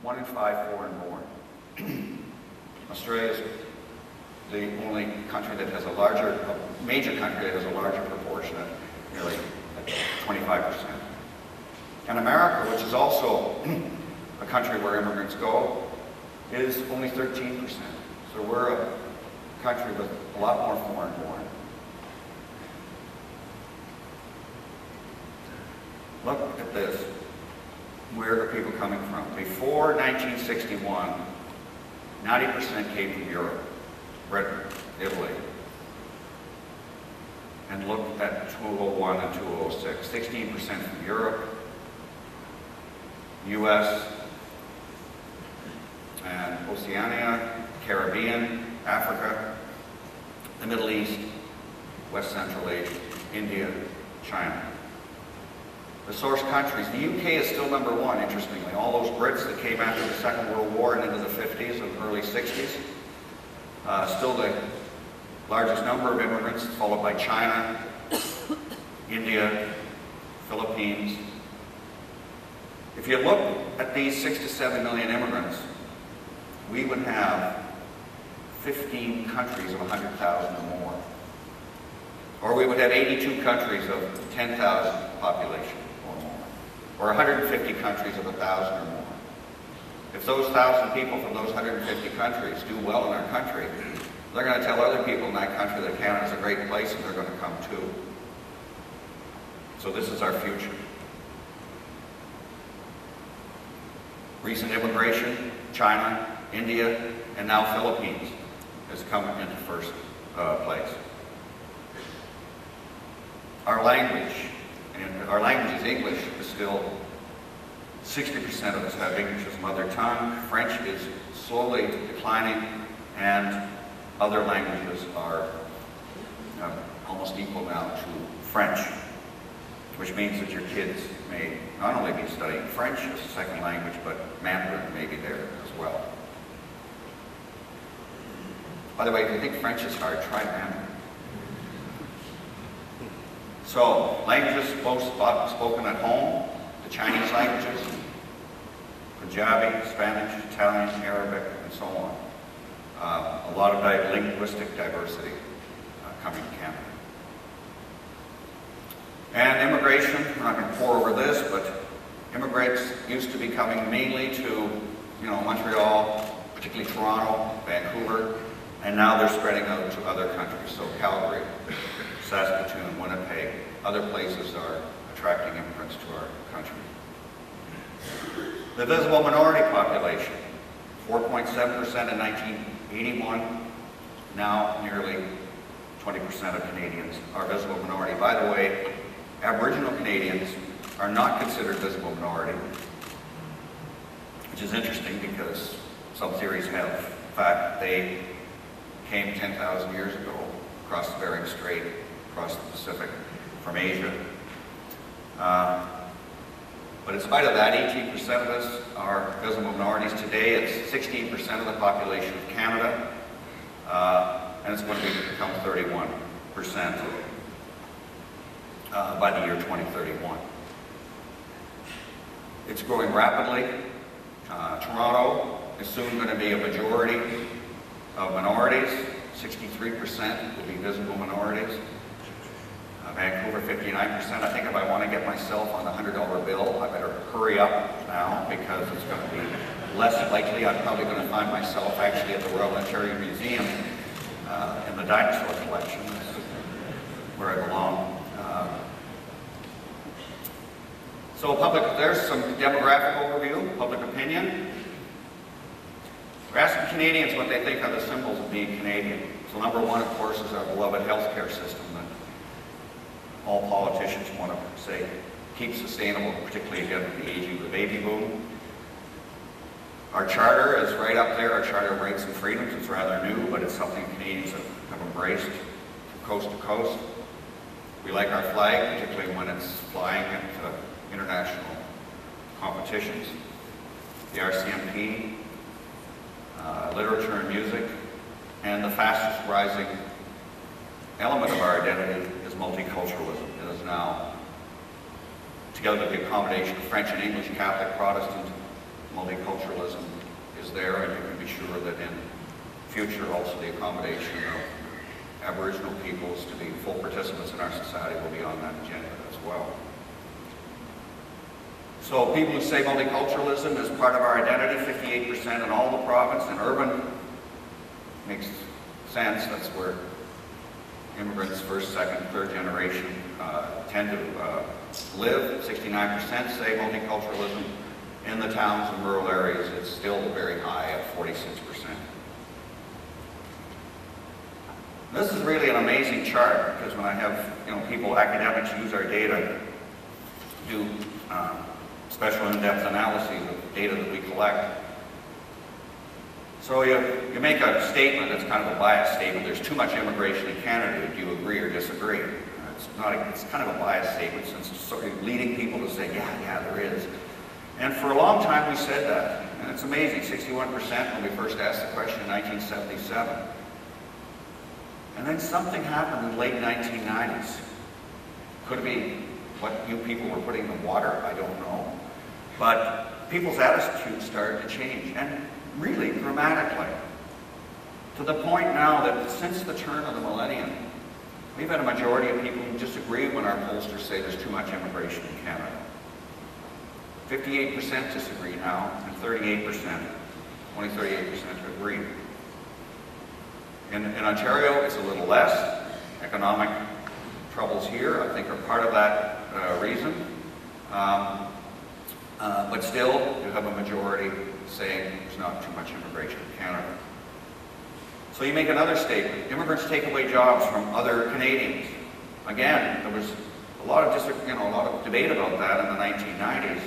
1 in 5 foreign-born. Australia is the only country that has a major country that has a larger proportion of nearly 25%. And America, which is also a country where immigrants go, is only 13%. So we're a country with a lot more foreign-born. Look at this. Where are people coming from? Before 1961, 90% came from Europe, Britain, Italy. And look at 2001 and 2006, 16% from Europe, US, and Oceania, Caribbean, Africa, the Middle East, West Central Asia, India, China. The source countries, the UK is still number one, interestingly. All those Brits that came after the Second World War and into the 50s and early 60s, still the largest number of immigrants, followed by China, India, Philippines. If you look at these 6 to 7 million immigrants, we would have 15 countries of 100,000 or more. Or we would have 82 countries of 10,000 population or more. Or 150 countries of 1,000 or more. If those 1,000 people from those 150 countries do well in our country, they're going to tell other people in that country that Canada's a great place and they're going to come too. So this is our future. Recent immigration, China, India, and now Philippines has come into first place. Our language, and our language is English, is still 60% of us have English as mother tongue. French is slowly declining, and other languages are almost equal now to French, which means that your kids may not only be studying French as a second language, but Mandarin may be there as well. By the way, if you think French is hard, try Mandarin. So, languages both spoken at home, the Chinese languages, Punjabi, Spanish, Italian, Arabic, and so on. A lot of linguistic diversity coming to Canada. And immigration, I'm not going to pour over this, but immigrants used to be coming mainly to, Montreal, particularly Toronto, Vancouver, and now they're spreading out to other countries. So Calgary, Saskatoon, Winnipeg, other places are attracting immigrants to our country. The visible minority population, 4.7% in 1981, now nearly 20% of Canadians are visible minority. By the way, Aboriginal Canadians are not considered visible minority, which is interesting because some theories have the fact that they came 10,000 years ago across the Bering Strait, across the Pacific, from Asia. But in spite of that, 18% of us are visible minorities. Today, it's 16% of the population of Canada, and it's going to become 31% by the year 2031. It's growing rapidly. Toronto is soon going to be a majority of minorities. 63% will be visible minorities. Vancouver, 59%. I think if I want to get myself on the $100 bill, I better hurry up now because it's going to be less likely. I'm probably going to find myself actually at the Royal Ontario Museum in the dinosaur collection, where I belong. So there's some demographic overview, public opinion. We're asking Canadians what they think are the symbols of being Canadian. So number one, of course, is our beloved healthcare system that all politicians want to say keep sustainable, particularly again with the aging of the baby boom. Our charter is right up there, our Charter of Rights and Freedoms. It's rather new, but it's something Canadians have embraced from coast to coast. We like our flag, particularly when it's flying at international competitions. The RCMP, literature and music, and the fastest rising element of our identity is multiculturalism. It is now, together with the accommodation of French and English, Catholic, Protestant, multiculturalism is there, and you can be sure that in future also the accommodation of Aboriginal peoples to be full participants in our society will be on that agenda as well. So people who say multiculturalism is part of our identity, 58% in all the province, and urban makes sense. That's where immigrants, first, second, third generation, tend to live. 69% say multiculturalism In the towns and rural areas, it's still very high at 46%. This is really an amazing chart because when I have people, academics use our data to do special in-depth analyses of data that we collect. So you make a statement that's kind of a biased statement. There's too much immigration in Canada. Do you agree or disagree? It's kind of a biased statement since it's sort of leading people to say, yeah, there is. And for a long time we said that. And it's amazing, 61% when we first asked the question in 1977. And then something happened in the late 1990s. Could it be what you people were putting in the water? I don't know. But people's attitudes started to change, and really dramatically. To the point now that since the turn of the millennium, we've had a majority of people who disagree when our pollsters say there's too much immigration in Canada. 58% disagree now, and 38%, only 38% agree. In Ontario, it's a little less. Economic troubles here, I think, are part of that reason. But still, you have a majority saying there's not too much immigration in Canada. So you make another statement. Immigrants take away jobs from other Canadians. Again, there was a lot of debate about that in the 1990s.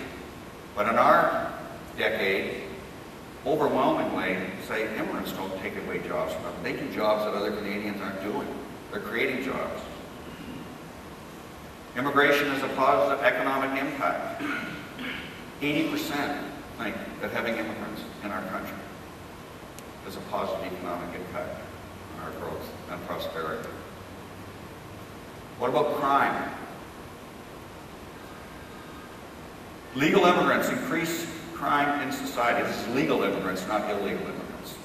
But in our decade, overwhelmingly say immigrants don't take away jobs from them. They do jobs that other Canadians aren't doing. They're creating jobs. Immigration has a positive economic impact. 80% think that having immigrants in our country has a positive economic impact on our growth and prosperity. What about crime? Legal immigrants increase crime in society. This is legal immigrants, not illegal immigrants.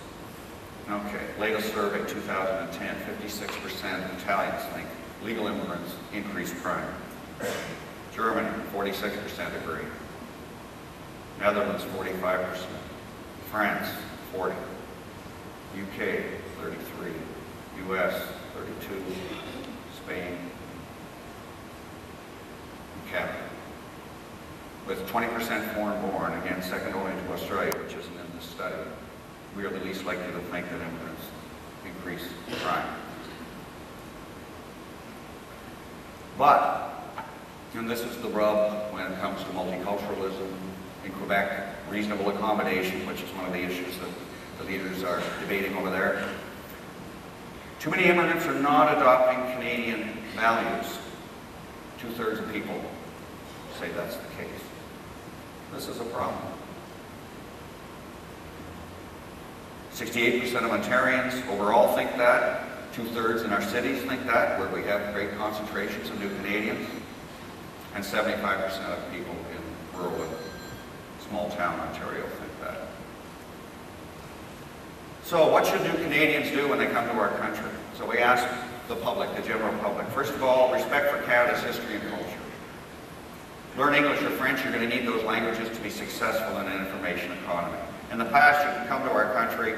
Okay, latest survey, 2010, 56% of Italians think legal immigrants increase crime. Germany, 46% agree. Netherlands, 45%. France, 40%. UK, 33%. US, 32%. Spain, and Canada. With 20% foreign-born, again, second only to Australia, which isn't in this study, we are the least likely to think that immigrants increase crime. But, and this is the rub when it comes to multiculturalism in Quebec, reasonable accommodation, which is one of the issues that the leaders are debating over there. Too many immigrants are not adopting Canadian values. 2/3 of people say that's the case. This is a problem. 68% of Ontarians overall think that. 2/3 in our cities think that, where we have great concentrations of new Canadians. And 75% of people in rural and small town Ontario think that. So what should new Canadians do when they come to our country? So we ask the public, the general public. First of all, respect for Canada's history and culture. Learn English or French, you're going to need those languages to be successful in an information economy. In the past, you could come to our country,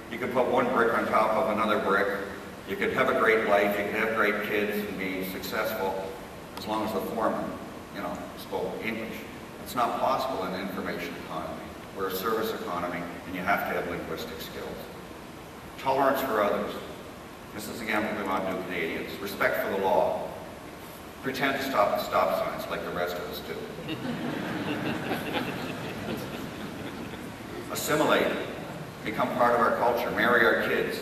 you could put one brick on top of another brick, you could have a great life, you could have great kids and be successful as long as the foreman, spoke English. It's not possible in an information economy. We're a service economy, and you have to have linguistic skills. Tolerance for others. This is again what we want new Canadians. Respect for the law. Pretend to stop at stop signs like the rest of us do. Assimilate. Become part of our culture. Marry our kids.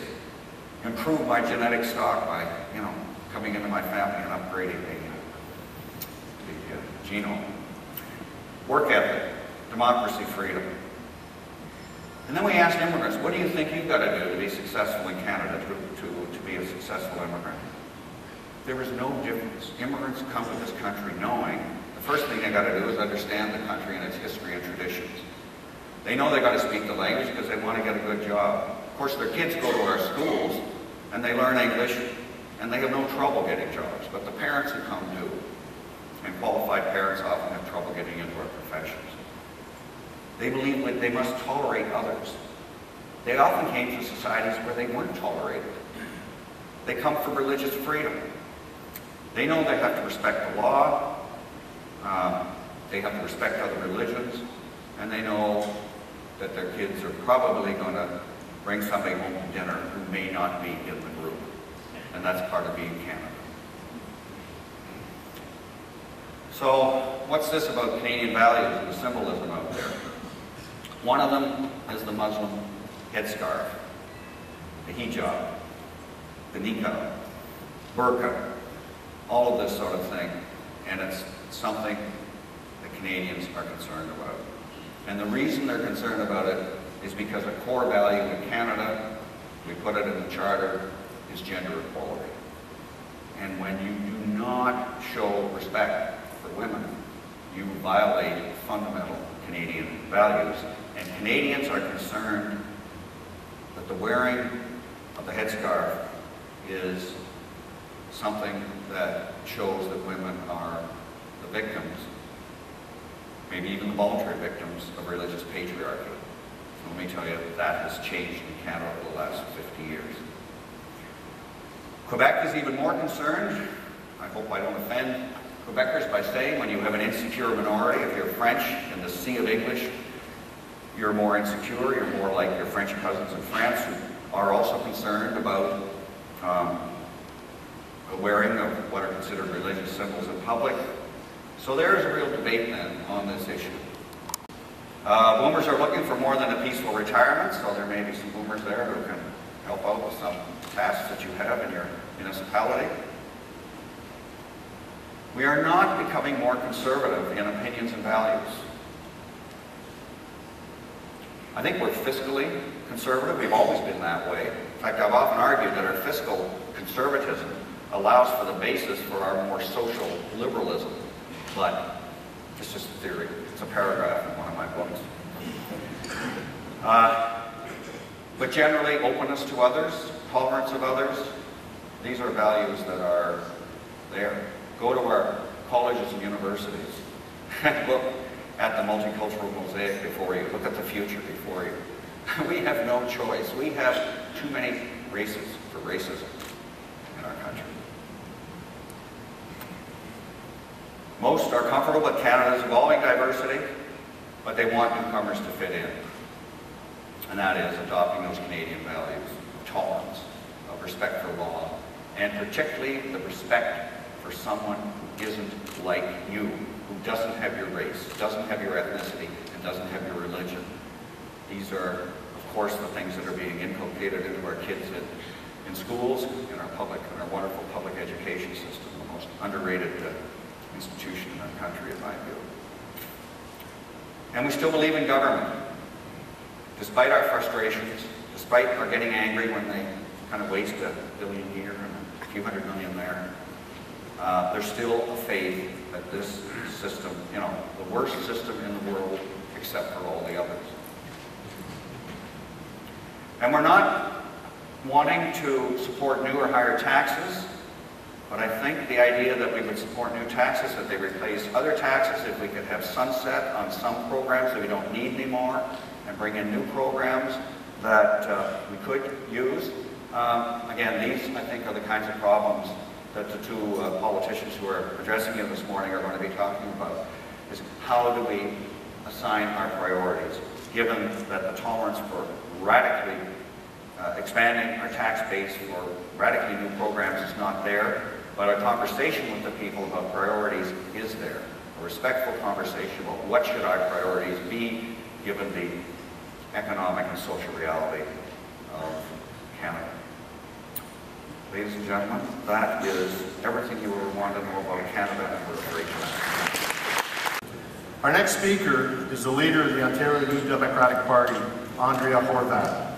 Improve my genetic stock by, coming into my family and upgrading the genome. Work ethic. Democracy, freedom. And then we asked immigrants, what do you think you've got to do to be successful in Canada, to be a successful immigrant? There is no difference. Immigrants come to this country knowing the first thing they got to do is understand the country and its history and traditions. They know they got to speak the language because they want to get a good job. Of course, their kids go to our schools and they learn English and they have no trouble getting jobs, but the parents who come do. And qualified parents often have trouble getting into our professions. They believe that they must tolerate others. They often came to societies where they weren't tolerated. They come for religious freedom. They know they have to respect the law, they have to respect other religions, and they know that their kids are probably going to bring somebody home to dinner who may not be in the group. And that's part of being Canada. So what's this about Canadian values and the symbolism out there? One of them is the Muslim headscarf, the hijab, the niqab, burqa, all of this sort of thing. And it's something that Canadians are concerned about. And the reason they're concerned about it is because a core value in Canada, we put it in the Charter, is gender equality. And when you do not show respect for women, you violate fundamental Canadian values. And Canadians are concerned that the wearing of the headscarf is something that shows that women are the victims, maybe even the voluntary victims of religious patriarchy. Let me tell you, that has changed in Canada over the last 50 years. Quebec is even more concerned. I hope I don't offend Quebecers by saying when you have an insecure minority, if you're French in the sea of English, you're more insecure, you're more like your French cousins in France who are also concerned about the wearing of what are considered religious symbols in public. So there is a real debate then on this issue. Boomers are looking for more than a peaceful retirement, so there may be some boomers there who can help out with some tasks that you have in your municipality. We are not becoming more conservative in opinions and values. I think we're fiscally conservative. We've always been that way. In fact, I've often argued that our fiscal conservatism allows for the basis for our more social liberalism. But it's just a theory. It's a paragraph in one of my books. But generally, openness to others, tolerance of others, these are values that are there. Go to our colleges and universities and look at the multicultural mosaic before you. Look at the future before you. We have no choice. We have too many races for racism in our country. Most are comfortable with Canada's evolving diversity, but they want newcomers to fit in. And that is adopting those Canadian values of tolerance, of respect for law, and particularly the respect for someone who isn't like you, who doesn't have your race, doesn't have your ethnicity, and doesn't have your religion. These are, of course, the things that are being inculcated into our kids in schools, in our wonderful public education system, the most underrated institution in our country, in my view. And we still believe in government. Despite our frustrations, despite our getting angry when they kind of waste $1 billion here and a few $100 million there, there's still a faith that this system, the worst system in the world, except for all the others. And we're not wanting to support new or higher taxes, but I think the idea that we would support new taxes, that they replace other taxes, if we could have sunset on some programs that we don't need anymore, and bring in new programs that we could use. Again, these, I think, are the kinds of problems that the two politicians who are addressing you this morning are going to be talking about, is how do we assign our priorities, given that the tolerance for radically expanding our tax base for radically new programs is not there, but our conversation with the people about priorities is there. A respectful conversation about what should our priorities be, given the economic and social reality of Canada. Ladies and gentlemen, that is everything you will want to know about Canada, and we're grateful. Our next speaker is the leader of the Ontario New Democratic Party, Andrea Horath.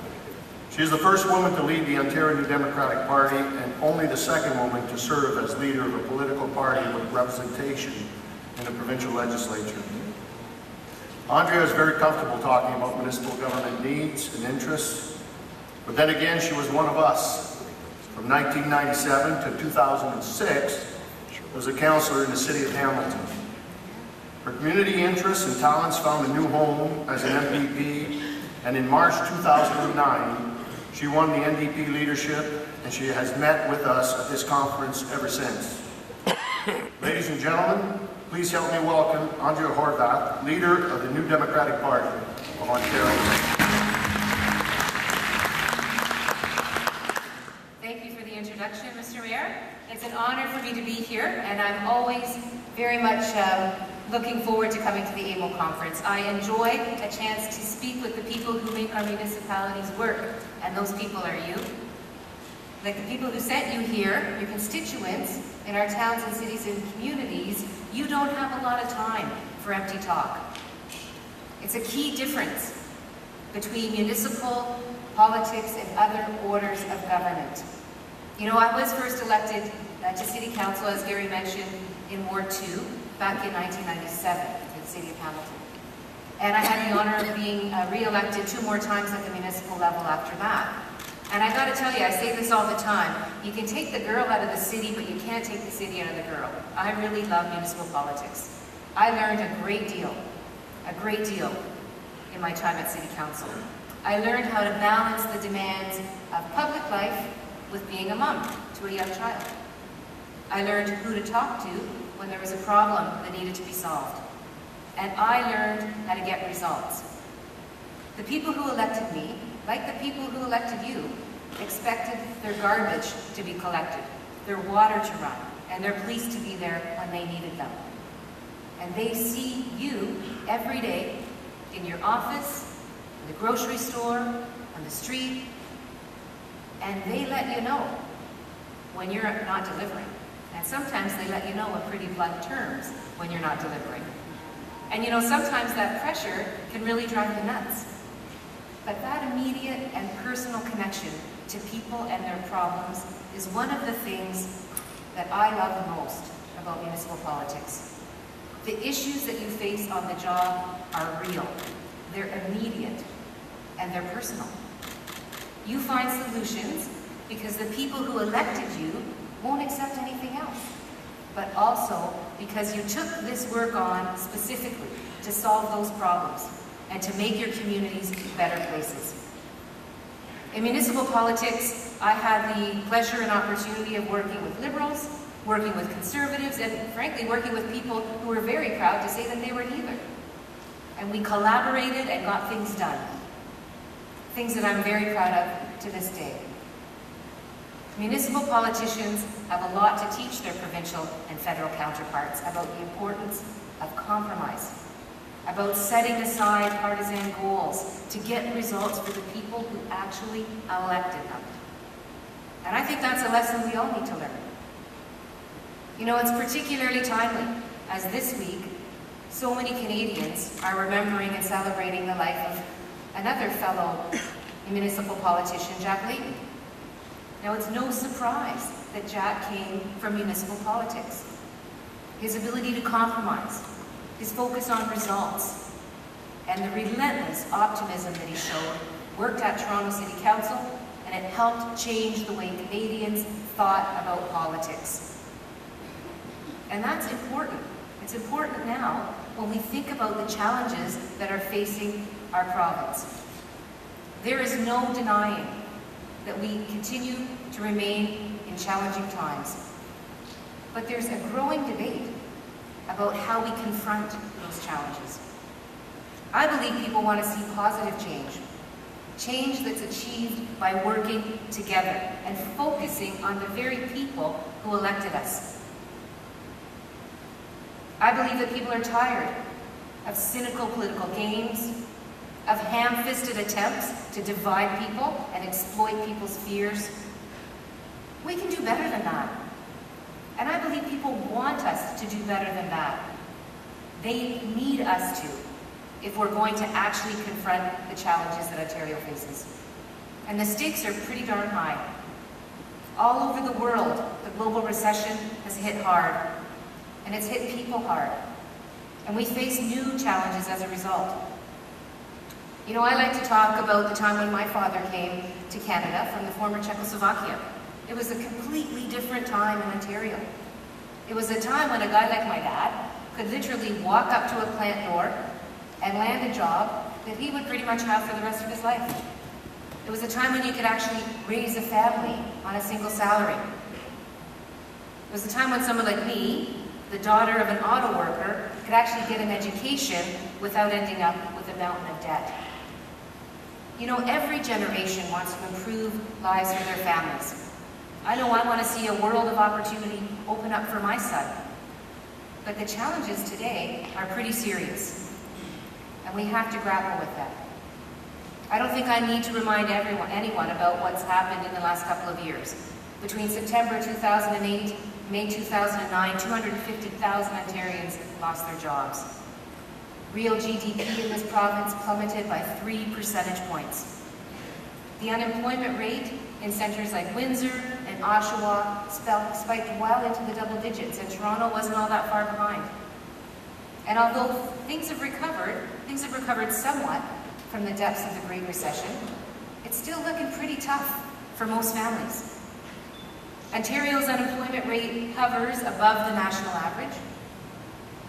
She is the first woman to lead the Ontario New Democratic Party and only the second woman to serve as leader of a political party with representation in the provincial legislature. Andrea is very comfortable talking about municipal government needs and interests, but then again, she was one of us. From 1997 to 2006, was a councillor in the city of Hamilton. Her community interests and talents found a new home as an MPP, and in March 2009, she won the NDP leadership, and she has met with us at this conference ever since. Ladies and gentlemen, Please help me welcome Andrea Horath, leader of the New Democratic Party of Ontario. Thank you for the introduction, Mr. Mayor. It's an honor for me to be here, and I'm always very much looking forward to coming to the AMO conference. I enjoy a chance to speak with the people who make our municipalities work, and those people are you. Like the people who sent you here, your constituents in our towns and cities and communities, you don't have a lot of time for empty talk. It's a key difference between municipal politics and other orders of government. You know, I was first elected to City Council, as Gary mentioned, in Ward 2 back in 1997 in the City of Hamilton. And I had the honor of being re-elected 2 more times at the municipal level after that. And I gotta tell you, I say this all the time, you can take the girl out of the city, but you can't take the city out of the girl. I really love municipal politics. I learned a great deal in my time at City Council. I learned how to balance the demands of public life with being a mom to a young child. I learned who to talk to when there was a problem that needed to be solved. And I learned how to get results. The people who elected me, like the people who elected you, expected their garbage to be collected, their water to run, and their police to be there when they needed them. And they see you every day in your office, in the grocery store, on the street, and they let you know when you're not delivering. And sometimes they let you know in pretty blunt terms when you're not delivering. And you know, sometimes that pressure can really drive you nuts. But that immediate and personal connection to people and their problems is one of the things that I love the most about municipal politics. The issues that you face on the job are real, they're immediate, and they're personal. You find solutions because the people who elected you won't accept anything else, but also because you took this work on specifically to solve those problems and to make your communities better places. In municipal politics, I had the pleasure and opportunity of working with Liberals, working with Conservatives, and frankly, working with people who were very proud to say that they were neither. And we collaborated and got things done. Things that I'm very proud of to this day. Municipal politicians have a lot to teach their provincial and federal counterparts about the importance of compromise, about setting aside partisan goals to get results for the people who actually elected them. And I think that's a lesson we all need to learn. You know, it's particularly timely, as this week, so many Canadians are remembering and celebrating the life of another fellow municipal politician, Jack Layton. Now, it's no surprise that Jack came from municipal politics. His ability to compromise, his focus on results, and the relentless optimism that he showed worked at Toronto City Council, and it helped change the way Canadians thought about politics. And that's important. It's important now when we think about the challenges that are facing our province. There is no denying that we continue to remain in challenging times. But there's a growing debate about how we confront those challenges. I believe people want to see positive change. Change that's achieved by working together and focusing on the very people who elected us. I believe that people are tired of cynical political games, of ham-fisted attempts to divide people and exploit people's fears. We can do better than that. And I believe people want us to do better than that. They need us to, if we're going to actually confront the challenges that Ontario faces. And the stakes are pretty darn high. All over the world, the global recession has hit hard, and it's hit people hard. And we face new challenges as a result. You know, I like to talk about the time when my father came to Canada from the former Czechoslovakia. It was a completely different time in Ontario. It was a time when a guy like my dad could literally walk up to a plant door and land a job that he would pretty much have for the rest of his life. It was a time when you could actually raise a family on a single salary. It was a time when someone like me the daughter of an auto worker could actually get an education without ending up with a mountain of debt. You know, every generation wants to improve lives for their families. I know I want to see a world of opportunity open up for my son. But the challenges today are pretty serious, and we have to grapple with that. I don't think I need to remind anyone about what's happened in the last couple of years. Between September 2008 and May 2009, 250,000 Ontarians lost their jobs. Real GDP in this province plummeted by 3 percentage points. The unemployment rate in centres like Windsor and Oshawa spiked well into the double digits, and Toronto wasn't all that far behind. And although things have recovered somewhat from the depths of the Great Recession, it's still looking pretty tough for most families. Ontario's unemployment rate hovers above the national average.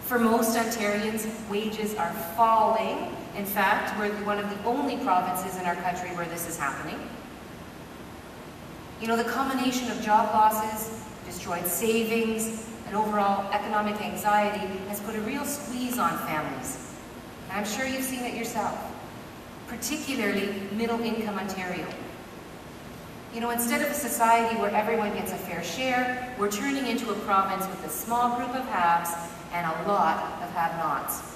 For most Ontarians, wages are falling. In fact, we're one of the only provinces in our country where this is happening. You know, the combination of job losses, destroyed savings, and overall economic anxiety has put a real squeeze on families. And I'm sure you've seen it yourself, particularly middle-income Ontario. You know, instead of a society where everyone gets a fair share, we're turning into a province with a small group of haves and a lot of have-nots.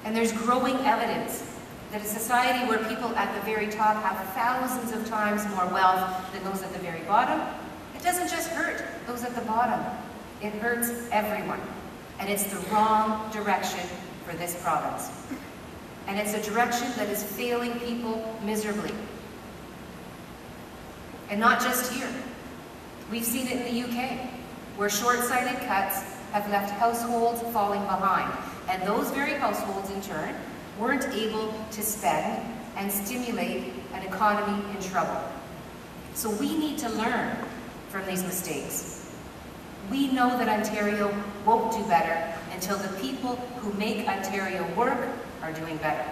And there's growing evidence that a society where people at the very top have thousands of times more wealth than those at the very bottom, it doesn't just hurt those at the bottom, it hurts everyone. And it's the wrong direction for this province. And it's a direction that is failing people miserably. And not just here. We've seen it in the UK, where short-sighted cuts have left households falling behind. And those very households, in turn, weren't able to spend and stimulate an economy in trouble. So we need to learn from these mistakes. We know that Ontario won't do better until the people who make Ontario work are doing better.